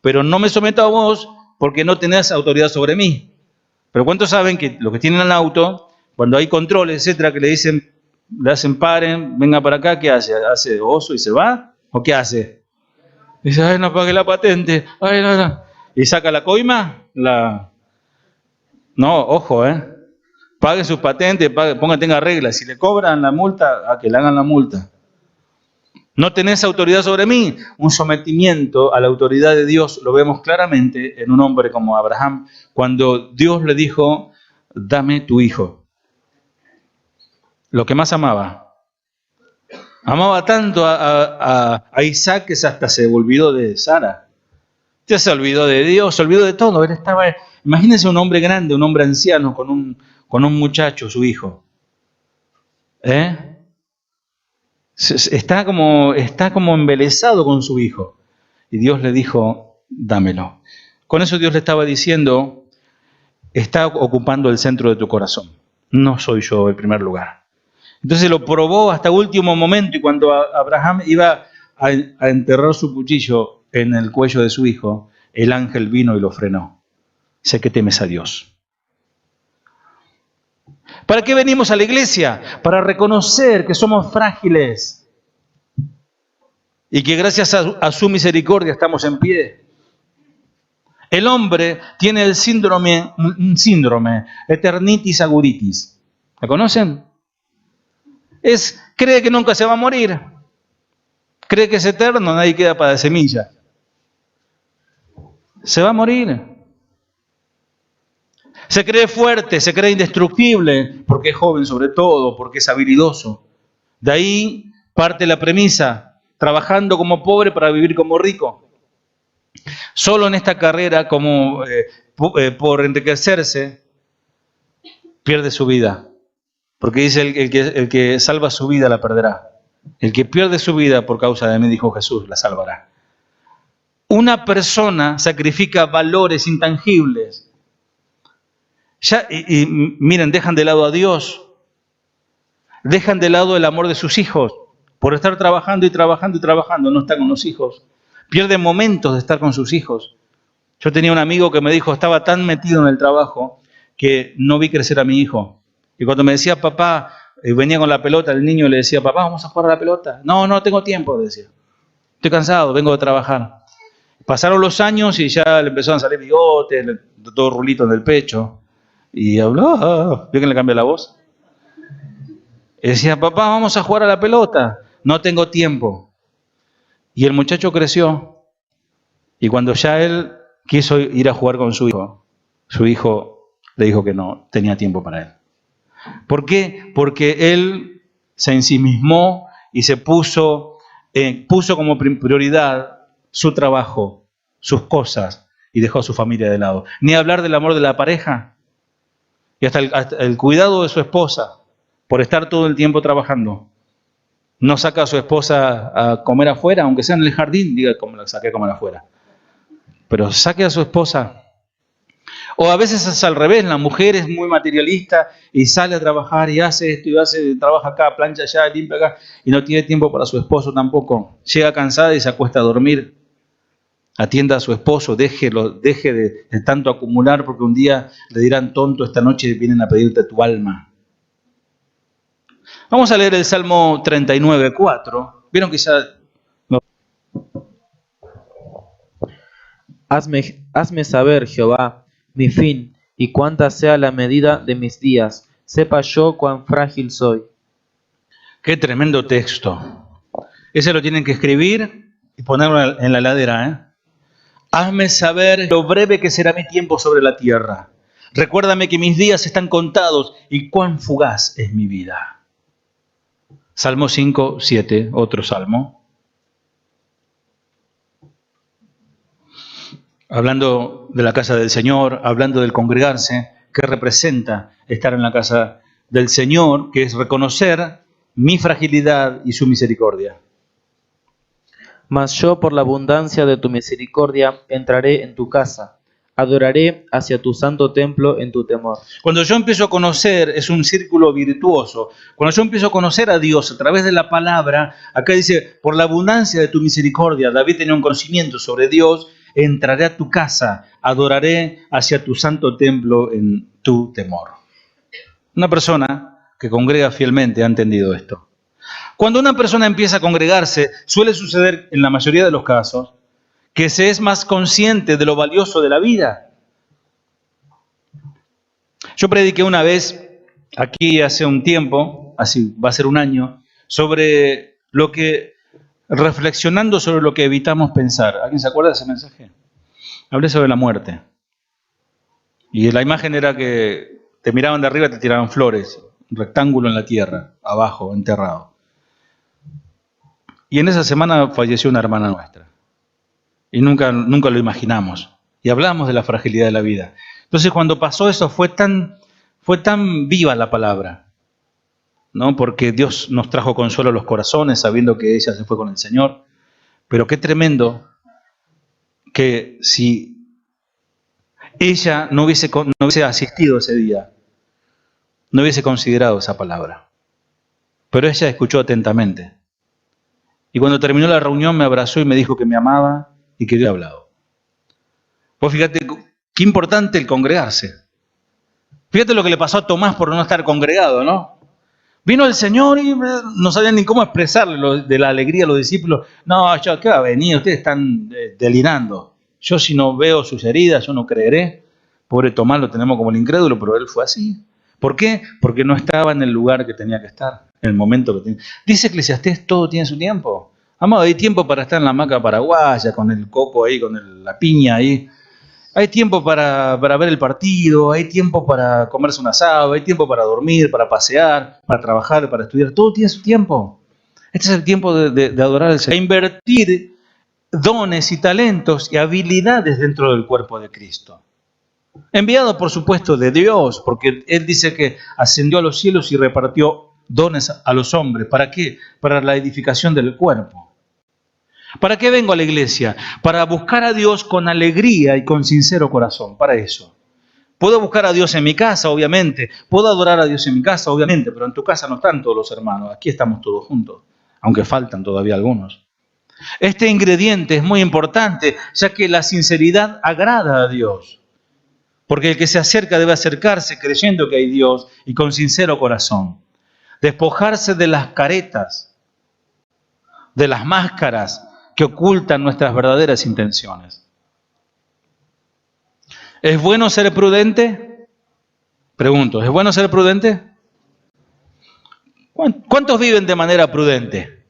pero no me someto a vos porque no tenés autoridad sobre mí. Pero ¿cuántos saben que los que tienen el auto, cuando hay controles, etcétera, que le hacen paren, venga para acá, ¿qué hace? ¿Hace oso y se va? ¿O qué hace? Dice, ay, no pague la patente, ay, no. Y saca la coima, No, ojo, Pague sus patentes, tenga reglas. Si le cobran la multa, a que le hagan la multa. No tenés autoridad sobre mí. Un sometimiento a la autoridad de Dios lo vemos claramente en un hombre como Abraham, cuando Dios le dijo, dame tu hijo. Lo que más amaba. Amaba tanto a Isaac que hasta se olvidó de Sara. Ya se olvidó de Dios, se olvidó de todo. Él estaba, imagínense un hombre grande, un hombre anciano con un muchacho, su hijo. Está como embelesado con su hijo. Y Dios le dijo, dámelo. Con eso Dios le estaba diciendo, está ocupando el centro de tu corazón. No soy yo el primer lugar. Entonces lo probó hasta último momento y cuando Abraham iba a enterrar su cuchillo en el cuello de su hijo, el ángel vino y lo frenó. Sé que temes a Dios. ¿Para qué venimos a la iglesia? Para reconocer que somos frágiles y que gracias a su misericordia estamos en pie. El hombre tiene un síndrome, eternitis aguritis. ¿La conocen? Cree que nunca se va a morir. Cree que es eterno, nadie queda para semilla. Se va a morir. Se cree fuerte, se cree indestructible, porque es joven sobre todo, porque es habilidoso. De ahí parte la premisa, trabajando como pobre para vivir como rico. Solo en esta carrera, por enriquecerse, pierde su vida. Porque dice, el que salva su vida la perderá. El que pierde su vida por causa de mí, dijo Jesús, la salvará. Una persona sacrifica valores intangibles. Y miren, dejan de lado a Dios. Dejan de lado el amor de sus hijos. Por estar trabajando y trabajando y trabajando, no está con los hijos. Pierden momentos de estar con sus hijos. Yo tenía un amigo que me dijo, estaba tan metido en el trabajo que no vi crecer a mi hijo. Y cuando me decía papá, venía con la pelota, el niño le decía, papá, vamos a jugar a la pelota. No tengo tiempo, decía. Estoy cansado, vengo de trabajar. Pasaron los años y ya le empezaron a salir bigotes, todo rulito en el pecho. Y habló, ¿vio que le cambió la voz? Y decía, papá, vamos a jugar a la pelota. No tengo tiempo. Y el muchacho creció. Y cuando ya él quiso ir a jugar con su hijo le dijo que no tenía tiempo para él. ¿Por qué? Porque él se ensimismó y se puso como prioridad su trabajo, sus cosas, y dejó a su familia de lado. Ni hablar del amor de la pareja y hasta el cuidado de su esposa por estar todo el tiempo trabajando. No saca a su esposa a comer afuera, aunque sea en el jardín, diga, como la saqué a comer afuera. Pero saque a su esposa. O a veces es al revés, la mujer es muy materialista y sale a trabajar y hace esto y trabaja acá, plancha allá, limpia acá, y no tiene tiempo para su esposo tampoco. Llega cansada y se acuesta a dormir. Atienda a su esposo, deje de tanto acumular, porque un día le dirán, tonto, esta noche vienen a pedirte tu alma. Vamos a leer el Salmo 39:4. ¿Vieron que ya... Hazme saber, Jehová, mi fin, y cuánta sea la medida de mis días. Sepa yo cuán frágil soy. Qué tremendo texto. Ese lo tienen que escribir y ponerlo en la heladera. Hazme saber lo breve que será mi tiempo sobre la tierra. Recuérdame que mis días están contados y cuán fugaz es mi vida. Salmo 5:7, otro salmo. Hablando de la casa del Señor, hablando del congregarse, que representa estar en la casa del Señor, que es reconocer mi fragilidad y su misericordia. Mas yo, por la abundancia de tu misericordia, entraré en tu casa. Adoraré hacia tu santo templo en tu temor. Cuando yo empiezo a conocer, es un círculo virtuoso. Cuando yo empiezo a conocer a Dios a través de la palabra, acá dice, por la abundancia de tu misericordia, David tenía un conocimiento sobre Dios, entraré a tu casa, adoraré hacia tu santo templo en tu temor. Una persona que congrega fielmente ha entendido esto. Cuando una persona empieza a congregarse, suele suceder en la mayoría de los casos que se es más consciente de lo valioso de la vida. Yo prediqué una vez, aquí hace un tiempo, así va a ser un año, reflexionando sobre lo que evitamos pensar. ¿Alguien se acuerda de ese mensaje? Hablé sobre la muerte. Y la imagen era que te miraban de arriba y te tiraban flores, un rectángulo en la tierra, abajo, enterrado. Y en esa semana falleció una hermana nuestra. y nunca lo imaginamos. Y hablamos de la fragilidad de la vida. Entonces cuando pasó eso fue tan viva la palabra, ¿no? Porque Dios nos trajo consuelo a los corazones sabiendo que ella se fue con el Señor. Pero qué tremendo que si ella no hubiese asistido ese día, no hubiese considerado esa palabra. Pero ella escuchó atentamente. Y cuando terminó la reunión me abrazó y me dijo que me amaba y que Dios había hablado. Pues fíjate qué importante el congregarse. Fíjate lo que le pasó a Tomás por no estar congregado, ¿no? Vino el Señor y no sabían ni cómo expresarle de la alegría a los discípulos. No, ¿qué va a venir? Ustedes están delirando. Yo si no veo sus heridas, yo no creeré. Pobre Tomás lo tenemos como el incrédulo, pero él fue así. ¿Por qué? Porque no estaba en el lugar que tenía que estar, en el momento que tenía. Dice Eclesiastés, todo tiene su tiempo. Amado, hay tiempo para estar en la hamaca paraguaya, con el coco ahí, con la piña ahí. Hay tiempo para ver el partido, hay tiempo para comerse un asado, hay tiempo para dormir, para pasear, para trabajar, para estudiar. Todo tiene su tiempo. Este es el tiempo de adorar al Señor. Invertir dones y talentos y habilidades dentro del cuerpo de Cristo. Enviado, por supuesto, de Dios, porque Él dice que ascendió a los cielos y repartió dones a los hombres. ¿Para qué? Para la edificación del cuerpo. ¿Para qué vengo a la iglesia? Para buscar a Dios con alegría y con sincero corazón, para eso. Puedo buscar a Dios en mi casa, obviamente. Puedo adorar a Dios en mi casa, obviamente, pero en tu casa no están todos los hermanos. Aquí estamos todos juntos, aunque faltan todavía algunos. Este ingrediente es muy importante, ya que la sinceridad agrada a Dios. Porque el que se acerca debe acercarse creyendo que hay Dios y con sincero corazón. Despojarse de las caretas, de las máscaras que ocultan nuestras verdaderas intenciones. ¿Es bueno ser prudente? Pregunto, ¿es bueno ser prudente? ¿Cuántos viven de manera prudente?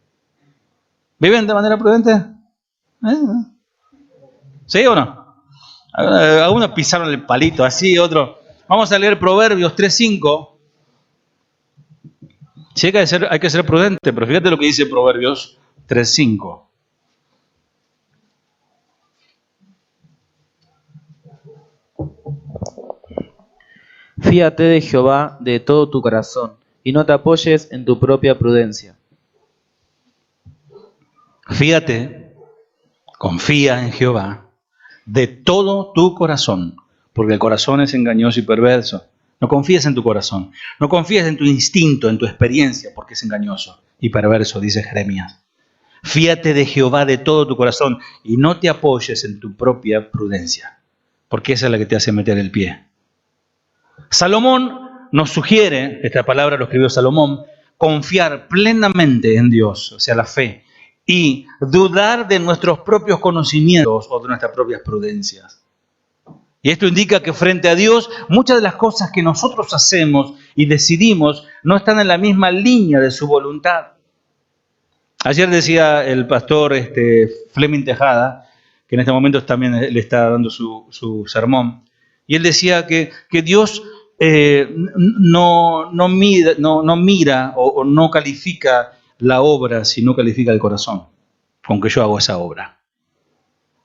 ¿Viven de manera prudente? ¿Sí o no? Algunos pisaron el palito así, otros. Vamos a leer Proverbios 3:5. Sí, hay que ser prudente, pero fíjate lo que dice Proverbios 3:5. Fíate de Jehová de todo tu corazón, y no te apoyes en tu propia prudencia. Fíate, confía en Jehová de todo tu corazón, porque el corazón es engañoso y perverso. No confíes en tu corazón, no confíes en tu instinto, en tu experiencia, porque es engañoso y perverso, dice Jeremías. Fíate de Jehová de todo tu corazón y no te apoyes en tu propia prudencia, porque esa es la que te hace meter el pie. Salomón nos sugiere, esta palabra lo escribió Salomón, confiar plenamente en Dios, o sea, la fe, y dudar de nuestros propios conocimientos o de nuestras propias prudencias. Y esto indica que frente a Dios, muchas de las cosas que nosotros hacemos y decidimos no están en la misma línea de su voluntad. Ayer decía el pastor Fleming Tejada, que en este momento también le está dando su sermón, y él decía que Dios no mira o no califica la obra, sino califica el corazón, con que yo hago esa obra.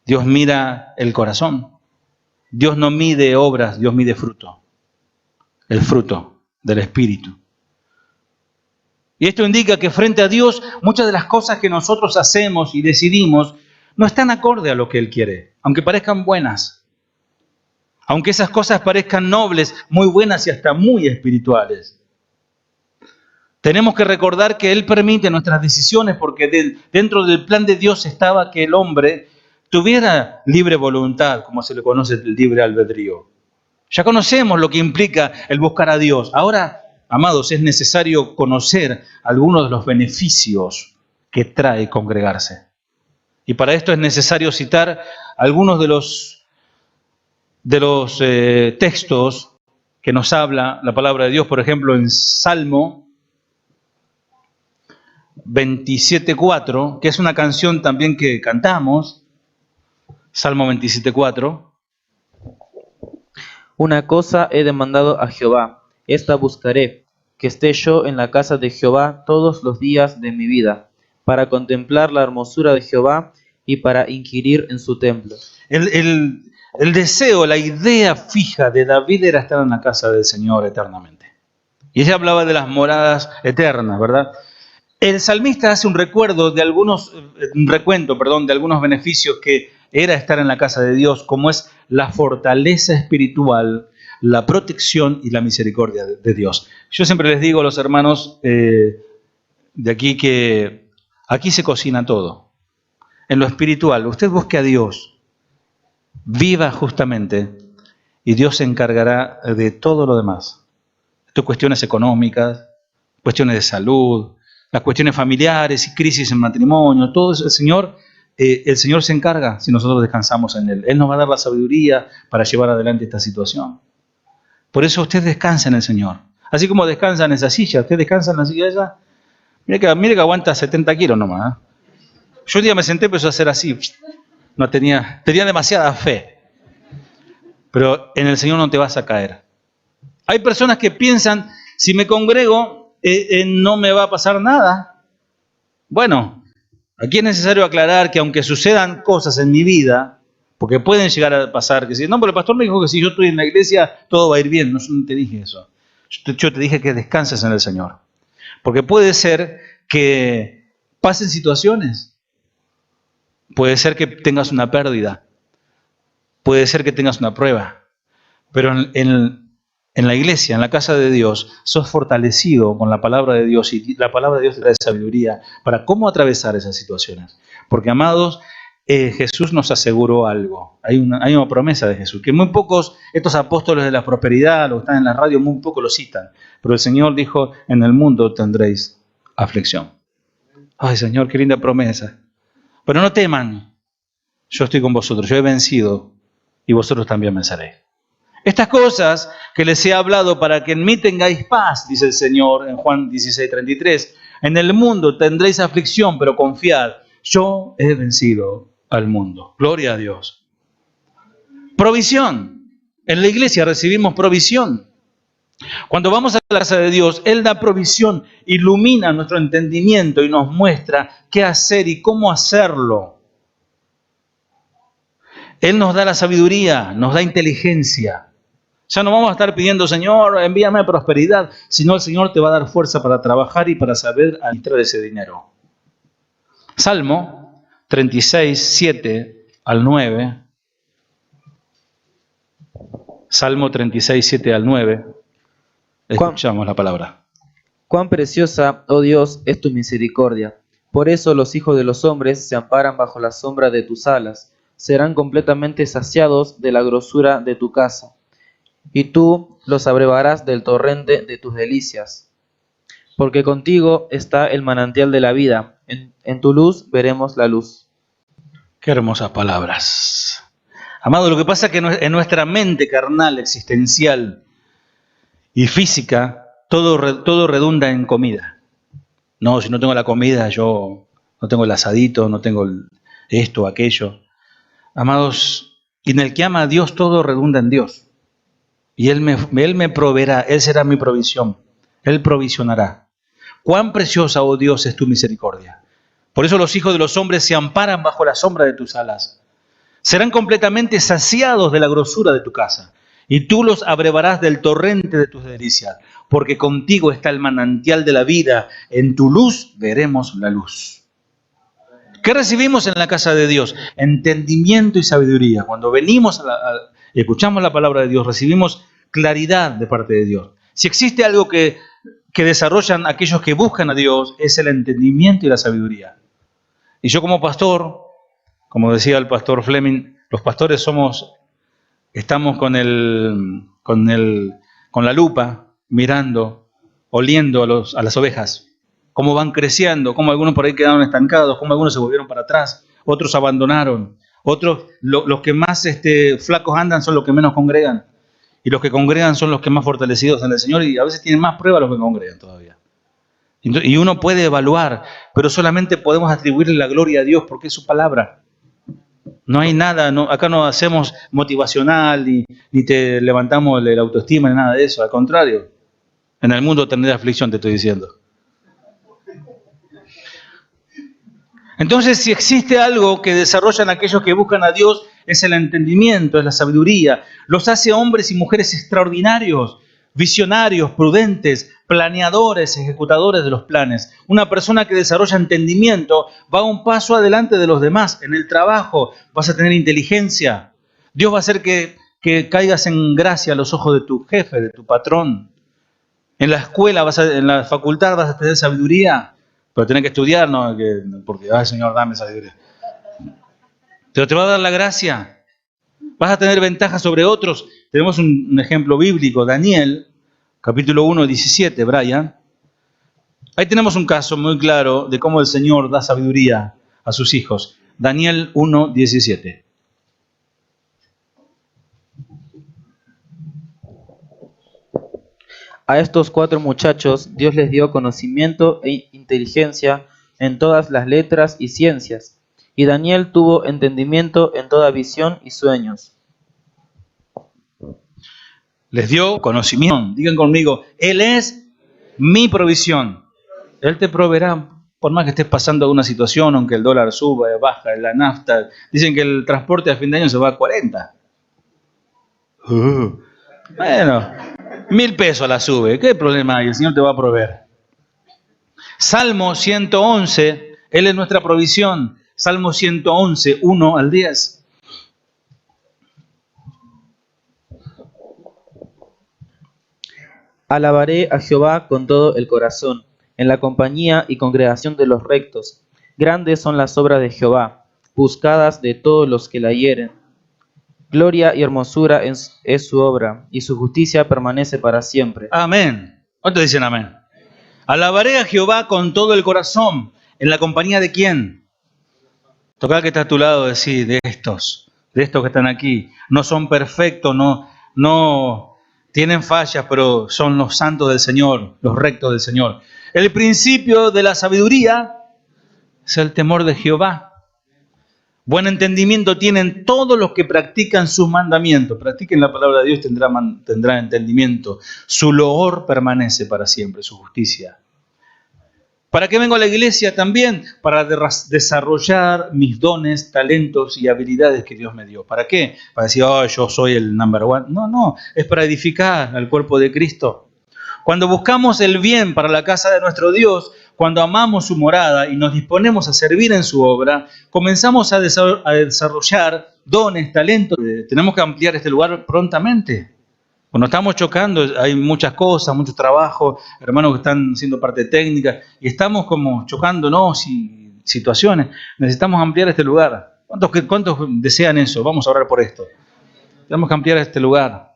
Dios mira el corazón. Dios no mide obras, Dios mide fruto. El fruto del Espíritu. Y esto indica que frente a Dios, muchas de las cosas que nosotros hacemos y decidimos no están acorde a lo que Él quiere, aunque parezcan buenas. Aunque esas cosas parezcan nobles, muy buenas y hasta muy espirituales. Tenemos que recordar que Él permite nuestras decisiones porque dentro del plan de Dios estaba que el hombre tuviera libre voluntad, como se le conoce el libre albedrío. Ya conocemos lo que implica el buscar a Dios. Ahora, amados, es necesario conocer algunos de los beneficios que trae congregarse. Y para esto es necesario citar algunos de los textos que nos habla la palabra de Dios, por ejemplo, en Salmo 27:4, que es una canción también que cantamos. Salmo 27:4. Una cosa he demandado a Jehová, esta buscaré, que esté yo en la casa de Jehová todos los días de mi vida, para contemplar la hermosura de Jehová y para inquirir en su templo. El deseo, la idea fija de David era estar en la casa del Señor eternamente. Y ella hablaba de las moradas eternas, ¿verdad? El salmista hace un recuento, de algunos beneficios que era estar en la casa de Dios, como es la fortaleza espiritual, la protección y la misericordia de Dios. Yo siempre les digo a los hermanos de aquí que aquí se cocina todo. En lo espiritual, usted busque a Dios, viva justamente, y Dios se encargará de todo lo demás. Estas cuestiones económicas, cuestiones de salud, las cuestiones familiares y crisis en matrimonio, todo eso, el Señor se encarga si nosotros descansamos en Él. Él nos va a dar la sabiduría para llevar adelante esta situación. Por eso usted descansa en el Señor. Así como descansa en esa silla, usted descansa en la silla esa. Mire que aguanta 70 kilos nomás. Yo un día me senté y empezó a hacer así. No tenía demasiada fe. Pero en el Señor no te vas a caer. Hay personas que piensan, si me congrego, no me va a pasar nada. Bueno, aquí es necesario aclarar que aunque sucedan cosas en mi vida, porque pueden llegar a pasar, que si no, pero el pastor me dijo que si yo estoy en la iglesia, todo va a ir bien. No, yo no te dije eso. Yo te dije que descanses en el Señor. Porque puede ser que pasen situaciones. Puede ser que tengas una pérdida. Puede ser que tengas una prueba. Pero en la iglesia, en la casa de Dios, sos fortalecido con la palabra de Dios y la palabra de Dios te da sabiduría para cómo atravesar esas situaciones. Porque, amados, Jesús nos aseguró algo. Hay una promesa de Jesús, que muy pocos, estos apóstoles de la prosperidad, los que están en la radio, muy pocos lo citan. Pero el Señor dijo, en el mundo tendréis aflicción. Ay, Señor, qué linda promesa. Pero no teman, yo estoy con vosotros, yo he vencido y vosotros también venceréis. Estas cosas que les he hablado para que en mí tengáis paz, dice el Señor en Juan 16:33. En el mundo tendréis aflicción, pero confiad, yo he vencido al mundo. Gloria a Dios. Provisión. En la iglesia recibimos provisión. Cuando vamos a la casa de Dios, Él da provisión, ilumina nuestro entendimiento y nos muestra qué hacer y cómo hacerlo. Él nos da la sabiduría, nos da inteligencia. Ya no vamos a estar pidiendo, Señor, envíame prosperidad, sino el Señor te va a dar fuerza para trabajar y para saber administrar ese dinero. Salmo 36, 7 al 9. Salmo 36, 7 al 9. Escuchamos la palabra. Cuán preciosa, oh Dios, es tu misericordia. Por eso los hijos de los hombres se amparan bajo la sombra de tus alas. Serán completamente saciados de la grosura de tu casa. Y tú los abrevarás del torrente de tus delicias. Porque contigo está el manantial de la vida. En tu luz veremos la luz. Qué hermosas palabras. Amado, lo que pasa es que en nuestra mente carnal, existencial y física, todo redunda en comida. No, si no tengo la comida, yo no tengo el asadito, no tengo esto, aquello. Amados, y en el que ama a Dios, todo redunda en Dios. Y Él me proveerá, Él será mi provisión, Él provisionará. Cuán preciosa, oh Dios, es tu misericordia. Por eso los hijos de los hombres se amparan bajo la sombra de tus alas. Serán completamente saciados de la grosura de tu casa, y tú los abrevarás del torrente de tus delicias, porque contigo está el manantial de la vida, en tu luz veremos la luz. ¿Qué recibimos en la casa de Dios? Entendimiento y sabiduría. Cuando venimos y escuchamos la palabra de Dios, recibimos claridad de parte de Dios. Si existe algo que desarrollan aquellos que buscan a Dios, es el entendimiento y la sabiduría. Y yo como pastor, como decía el pastor Fleming, los pastores estamos con la lupa, mirando, oliendo a las ovejas, cómo van creciendo, cómo algunos por ahí quedaron estancados, cómo algunos se volvieron para atrás, otros abandonaron, otros, los que más flacos andan son los que menos congregan, y los que congregan son los que más fortalecidos en el Señor, y a veces tienen más pruebas los que congregan todavía. Y uno puede evaluar, pero solamente podemos atribuirle la gloria a Dios porque es su palabra. No hay nada, acá no hacemos motivacional, ni te levantamos la autoestima, ni nada de eso, al contrario. En el mundo tendré aflicción, te estoy diciendo. Entonces, si existe algo que desarrollan aquellos que buscan a Dios, es el entendimiento, es la sabiduría. Los hace hombres y mujeres extraordinarios, visionarios, prudentes, planeadores, ejecutadores de los planes. Una persona que desarrolla entendimiento va un paso adelante de los demás. En el trabajo vas a tener inteligencia. Dios va a hacer que caigas en gracia a los ojos de tu jefe, de tu patrón. En la escuela, en la facultad vas a tener sabiduría. Pero tenés que estudiar, ¿no? Porque, ay, Señor, dame sabiduría. Pero te va a dar la gracia. Vas a tener ventajas sobre otros. Tenemos un ejemplo bíblico, Daniel, capítulo 1, 17, Brian. Ahí tenemos un caso muy claro de cómo el Señor da sabiduría a sus hijos. Daniel 1, 17. A estos 4 muchachos Dios les dio conocimiento e inteligencia en todas las letras y ciencias, y Daniel tuvo entendimiento en toda visión y sueños. Les dio conocimiento. Digan conmigo, Él es mi provisión. Él te proveerá, por más que estés pasando alguna situación, aunque el dólar suba, baja, la nafta. Dicen que el transporte a fin de año se va a 40. Bueno, 1.000 pesos la sube. ¿Qué problema hay? El Señor te va a proveer. Salmo 111, Él es nuestra provisión. Salmo 111, 1 al 10. Alabaré a Jehová con todo el corazón, en la compañía y congregación de los rectos. Grandes son las obras de Jehová, buscadas de todos los que la hieren. Gloria y hermosura es su obra, y su justicia permanece para siempre. Amén. ¿Cuántos dicen amén? Alabaré a Jehová con todo el corazón. ¿En la compañía de quién? Toca que está a tu lado, decir, de estos que están aquí. No son perfectos, no tienen fallas, pero son los santos del Señor, los rectos del Señor. El principio de la sabiduría es el temor de Jehová. Buen entendimiento tienen todos los que practican sus mandamientos. Practiquen la palabra de Dios, tendrán entendimiento. Su loor permanece para siempre, su justicia. ¿Para qué vengo a la iglesia también? Para desarrollar mis dones, talentos y habilidades que Dios me dio. ¿Para qué? Para decir, oh, yo soy el number one. No, es para edificar al cuerpo de Cristo. Cuando buscamos el bien para la casa de nuestro Dios, cuando amamos su morada y nos disponemos a servir en su obra, comenzamos a desarrollar dones, talentos. Tenemos que ampliar este lugar prontamente. Cuando estamos chocando, hay muchas cosas, mucho trabajo, hermanos que están haciendo parte técnica, y estamos como chocándonos y situaciones. Necesitamos ampliar este lugar. ¿Cuántos desean eso? Vamos a orar por esto. Tenemos que ampliar este lugar.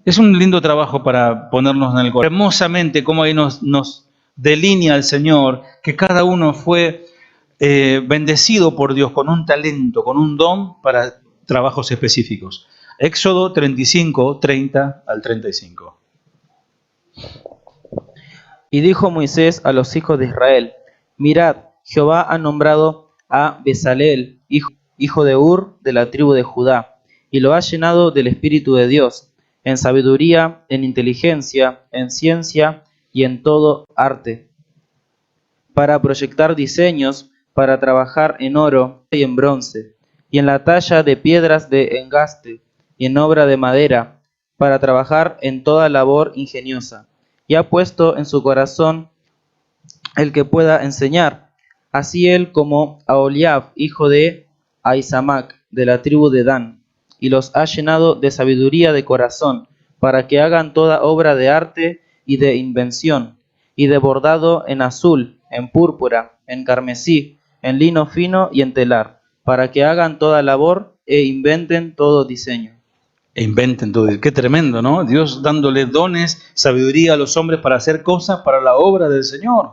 Es un lindo trabajo para ponernos en el corazón. Hermosamente, como ahí nos delinea el Señor, que cada uno fue bendecido por Dios con un talento, con un don para trabajos específicos. Éxodo 35, 30 al 35. Y dijo Moisés a los hijos de Israel, mirad, Jehová ha nombrado a Bezaleel, hijo de Ur, de la tribu de Judá, y lo ha llenado del Espíritu de Dios, en sabiduría, en inteligencia, en ciencia y en todo arte, para proyectar diseños, para trabajar en oro y en bronce, y en la talla de piedras de engaste, y en obra de madera, para trabajar en toda labor ingeniosa. Y ha puesto en su corazón el que pueda enseñar, así él como Aholiab, hijo de Ahisamac, de la tribu de Dan, y los ha llenado de sabiduría de corazón, para que hagan toda obra de arte y de invención, y de bordado en azul, en púrpura, en carmesí, en lino fino y en telar, para que hagan toda labor e inventen todo diseño. E inventen todo. Qué tremendo, ¿no? Dios dándole dones, sabiduría a los hombres para hacer cosas para la obra del Señor.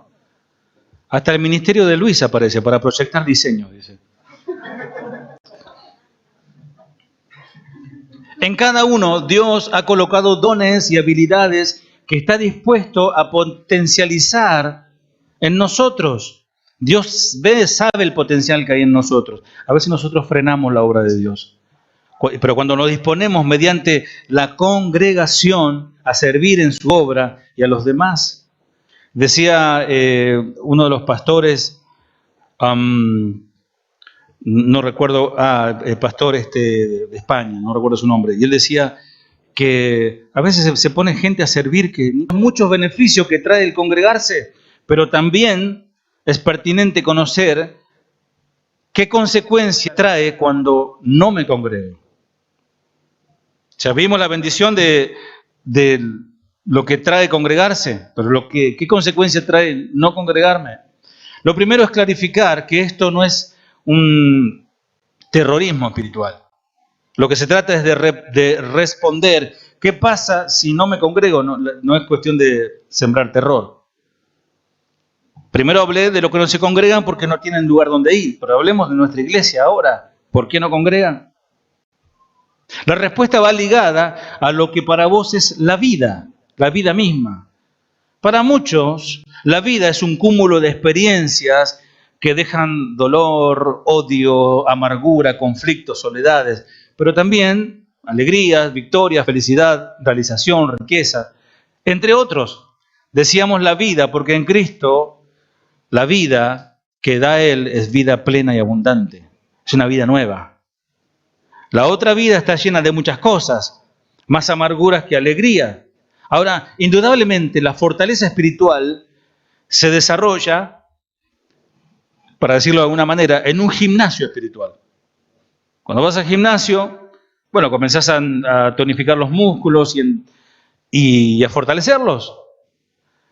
Hasta el ministerio de Luis aparece para proyectar diseños, dice. En cada uno Dios ha colocado dones y habilidades que está dispuesto a potencializar en nosotros. Dios sabe el potencial que hay en nosotros. A veces nosotros frenamos la obra de Dios. Pero cuando nos disponemos mediante la congregación a servir en su obra y a los demás, decía uno de los pastores no recuerdo, el pastor de España, no recuerdo su nombre, y él decía que a veces se pone gente a servir, que muchos beneficios que trae el congregarse, pero también es pertinente conocer qué consecuencia trae cuando no me congrego. O sea, vimos la bendición de lo que trae congregarse, pero ¿qué consecuencia trae no congregarme? Lo primero es clarificar que esto no es un terrorismo espiritual. Lo que se trata es de responder, ¿qué pasa si no me congrego? No es cuestión de sembrar terror. Primero hablé de lo que no se congregan porque no tienen lugar donde ir, pero hablemos de nuestra iglesia ahora. ¿Por qué no congregan? La respuesta va ligada a lo que para vos es la vida misma. Para muchos, la vida es un cúmulo de experiencias que dejan dolor, odio, amargura, conflictos, soledades, pero también alegrías, victorias, felicidad, realización, riqueza, entre otros. Decíamos la vida porque en Cristo la vida que da Él es vida plena y abundante. Es una vida nueva. La otra vida está llena de muchas cosas, más amarguras que alegría. Ahora, indudablemente, la fortaleza espiritual se desarrolla, para decirlo de alguna manera, en un gimnasio espiritual. Cuando vas al gimnasio, bueno, comenzás a tonificar los músculos y a fortalecerlos.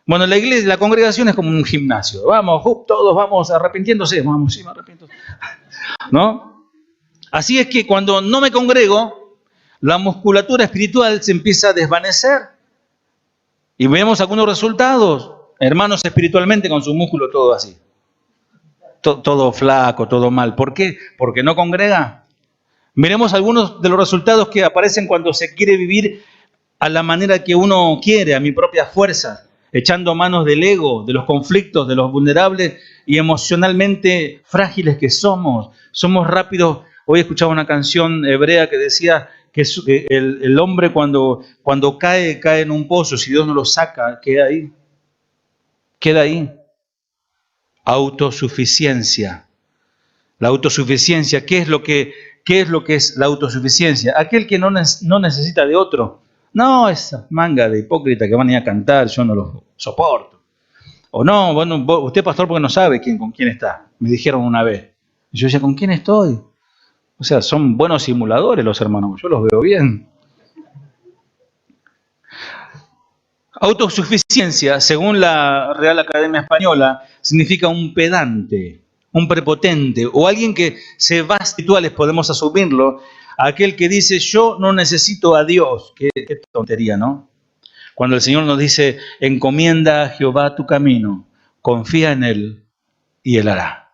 Bueno, la iglesia, la congregación es como un gimnasio. Vamos, todos vamos arrepintiéndose. Vamos, sí, me arrepiento. ¿No? Así es que cuando no me congrego, la musculatura espiritual se empieza a desvanecer. Y vemos algunos resultados. Hermanos espiritualmente con su músculo todo así. Todo flaco, todo mal. ¿Por qué? Porque no congrega. Miremos algunos de los resultados que aparecen cuando se quiere vivir a la manera que uno quiere, a mi propia fuerza, echando manos del ego, de los conflictos, de los vulnerables y emocionalmente frágiles que somos. Somos rápidos. Hoy escuchaba una canción hebrea que decía que el hombre cuando cae en un pozo, si Dios no lo saca, queda ahí. Queda ahí. Autosuficiencia. La autosuficiencia, ¿qué es lo que es la autosuficiencia? Aquel que no necesita de otro. No, esa manga de hipócrita que van a ir a cantar, yo no lo soporto. O no, bueno, usted pastor porque no sabe con quién está. Me dijeron una vez. Y yo decía, ¿con quién estoy? O sea, son buenos simuladores los hermanos, yo los veo bien. Autosuficiencia, según la Real Academia Española, significa un pedante, un prepotente o alguien que se va a espirituales, podemos asumirlo, aquel que dice yo no necesito a Dios. Qué tontería, ¿no? Cuando el Señor nos dice encomienda a Jehová tu camino, confía en Él y Él hará.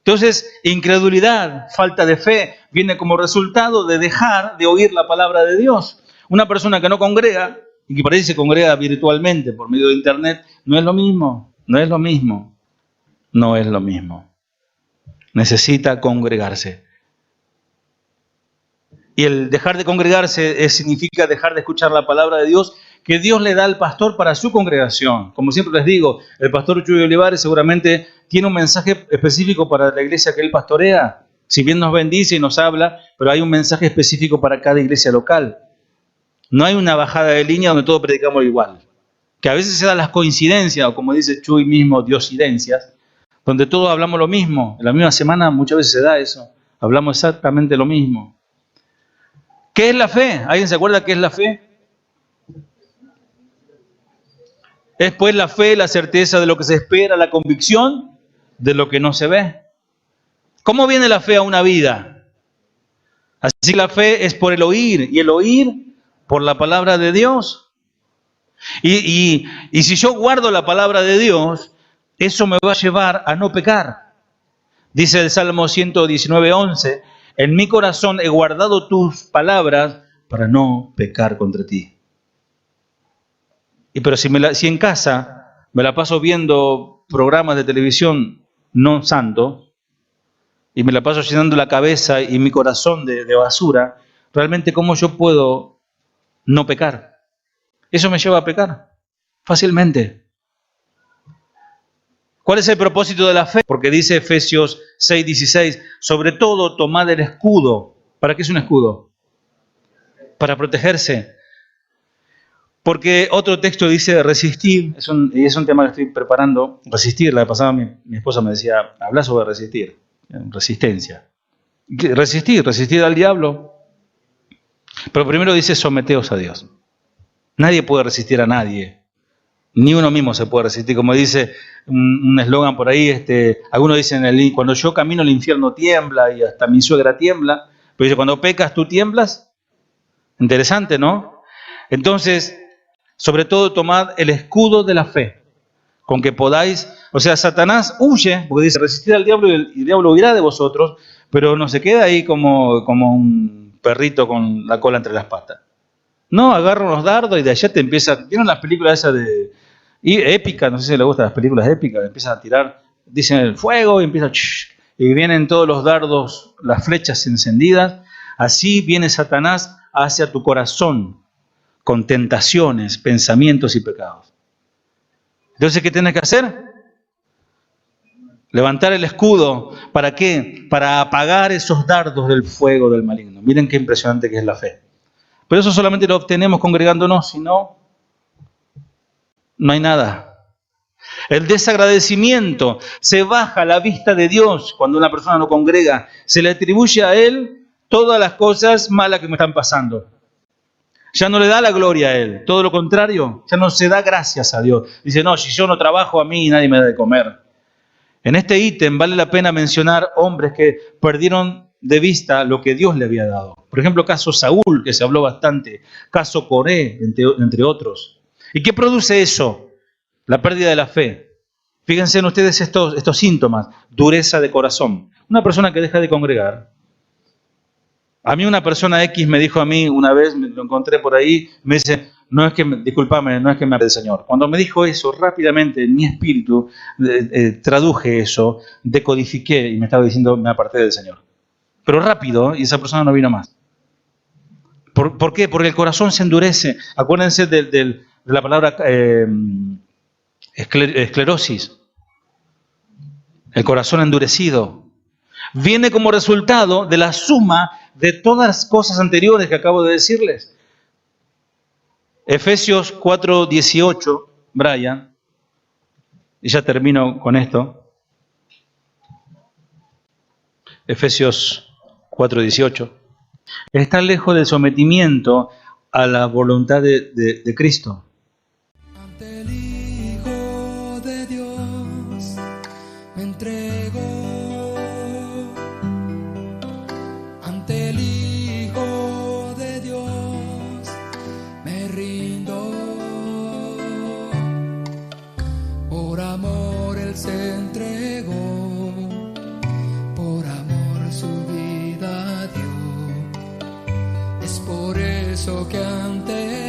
Entonces, incredulidad, falta de fe, viene como resultado de dejar de oír la palabra de Dios. Una persona que no congrega, y que por ahí se congrega virtualmente por medio de internet, no es lo mismo, no es lo mismo, no es lo mismo. Necesita congregarse. Y el dejar de congregarse significa dejar de escuchar la palabra de Dios que Dios le da al pastor para su congregación. Como siempre les digo, el pastor Chuy Olivares seguramente tiene un mensaje específico para la iglesia que él pastorea. Si bien nos bendice y nos habla, pero hay un mensaje específico para cada iglesia local. No hay una bajada de línea donde todos predicamos igual. Que a veces se dan las coincidencias, o como dice Chuy mismo, diosidencias, donde todos hablamos lo mismo. En la misma semana muchas veces se da eso. Hablamos exactamente lo mismo. ¿Qué es la fe? ¿Alguien se acuerda qué es la fe? Es pues la fe, la certeza de lo que se espera, la convicción de lo que no se ve. ¿Cómo viene la fe a una vida? Así que la fe es por el oír, y el oír por la palabra de Dios. Y si yo guardo la palabra de Dios, eso me va a llevar a no pecar. Dice el Salmo 119:11, en mi corazón he guardado tus palabras para no pecar contra ti. Pero si en casa me la paso viendo programas de televisión no santos, y me la paso llenando la cabeza y mi corazón de basura, realmente ¿cómo yo puedo no pecar? Eso me lleva a pecar fácilmente. ¿Cuál es el propósito de la fe? Porque dice Efesios 6:16, sobre todo tomad el escudo. ¿Para qué es un escudo? Para protegerse. Porque otro texto dice resistir, y es un tema que estoy preparando, resistir. La vez pasada mi esposa me decía, habla sobre resistir, resistencia. Resistir al diablo. Pero primero dice someteos a Dios. Nadie puede resistir a nadie. Ni uno mismo se puede resistir. Como dice un eslogan por ahí, algunos dicen, cuando yo camino el infierno tiembla y hasta mi suegra tiembla. Pero dice, cuando pecas tú tiemblas. Interesante, ¿no? Entonces, sobre todo tomad el escudo de la fe, con que podáis, o sea, Satanás huye, porque dice, resistir al diablo y el diablo huirá de vosotros, pero no se queda ahí como un perrito con la cola entre las patas. No, agarra unos dardos y de allá te empieza. ¿Vieron las películas esas épicas? No sé si les gustan las películas épicas. Empiezan a tirar, dicen el fuego y empieza y vienen todos los dardos, las flechas encendidas. Así viene Satanás hacia tu corazón con tentaciones, pensamientos y pecados. Entonces, ¿qué tienes que hacer? Levantar el escudo. ¿Para qué? Para apagar esos dardos del fuego del maligno. Miren qué impresionante que es la fe. Pero eso solamente lo obtenemos congregándonos, si no, no hay nada. El desagradecimiento, se baja la vista de Dios cuando una persona no congrega, se le atribuye a Él todas las cosas malas que me están pasando. Ya no le da la gloria a Él, todo lo contrario, ya no se da gracias a Dios. Dice, no, si yo no trabajo a mí nadie me da de comer. En este ítem vale la pena mencionar hombres que perdieron de vista lo que Dios le había dado. Por ejemplo, caso Saúl, que se habló bastante, caso Coré, entre otros. ¿Y qué produce eso? La pérdida de la fe. Fíjense en ustedes estos síntomas, dureza de corazón. Una persona que deja de congregar. A mí una persona X me dijo a mí una vez, me lo encontré por ahí, me dice, discúlpame, no es que me aparté del Señor. Cuando me dijo eso, rápidamente en mi espíritu traduje eso, decodifiqué y me estaba diciendo, me aparté del Señor. Pero rápido, y esa persona no vino más. ¿Por qué? Porque el corazón se endurece. Acuérdense de la palabra esclerosis. El corazón endurecido. Viene como resultado de la suma de todas las cosas anteriores que acabo de decirles. Efesios 4:18, Brian, y ya termino con esto. Efesios 4:18. Está lejos del sometimiento a la voluntad de Cristo. Ante el Hijo de Dios me entrego. Ante el Hijo de Dios me rindo. Por amor Él se entregó, por amor su vida dio. Es por eso que ante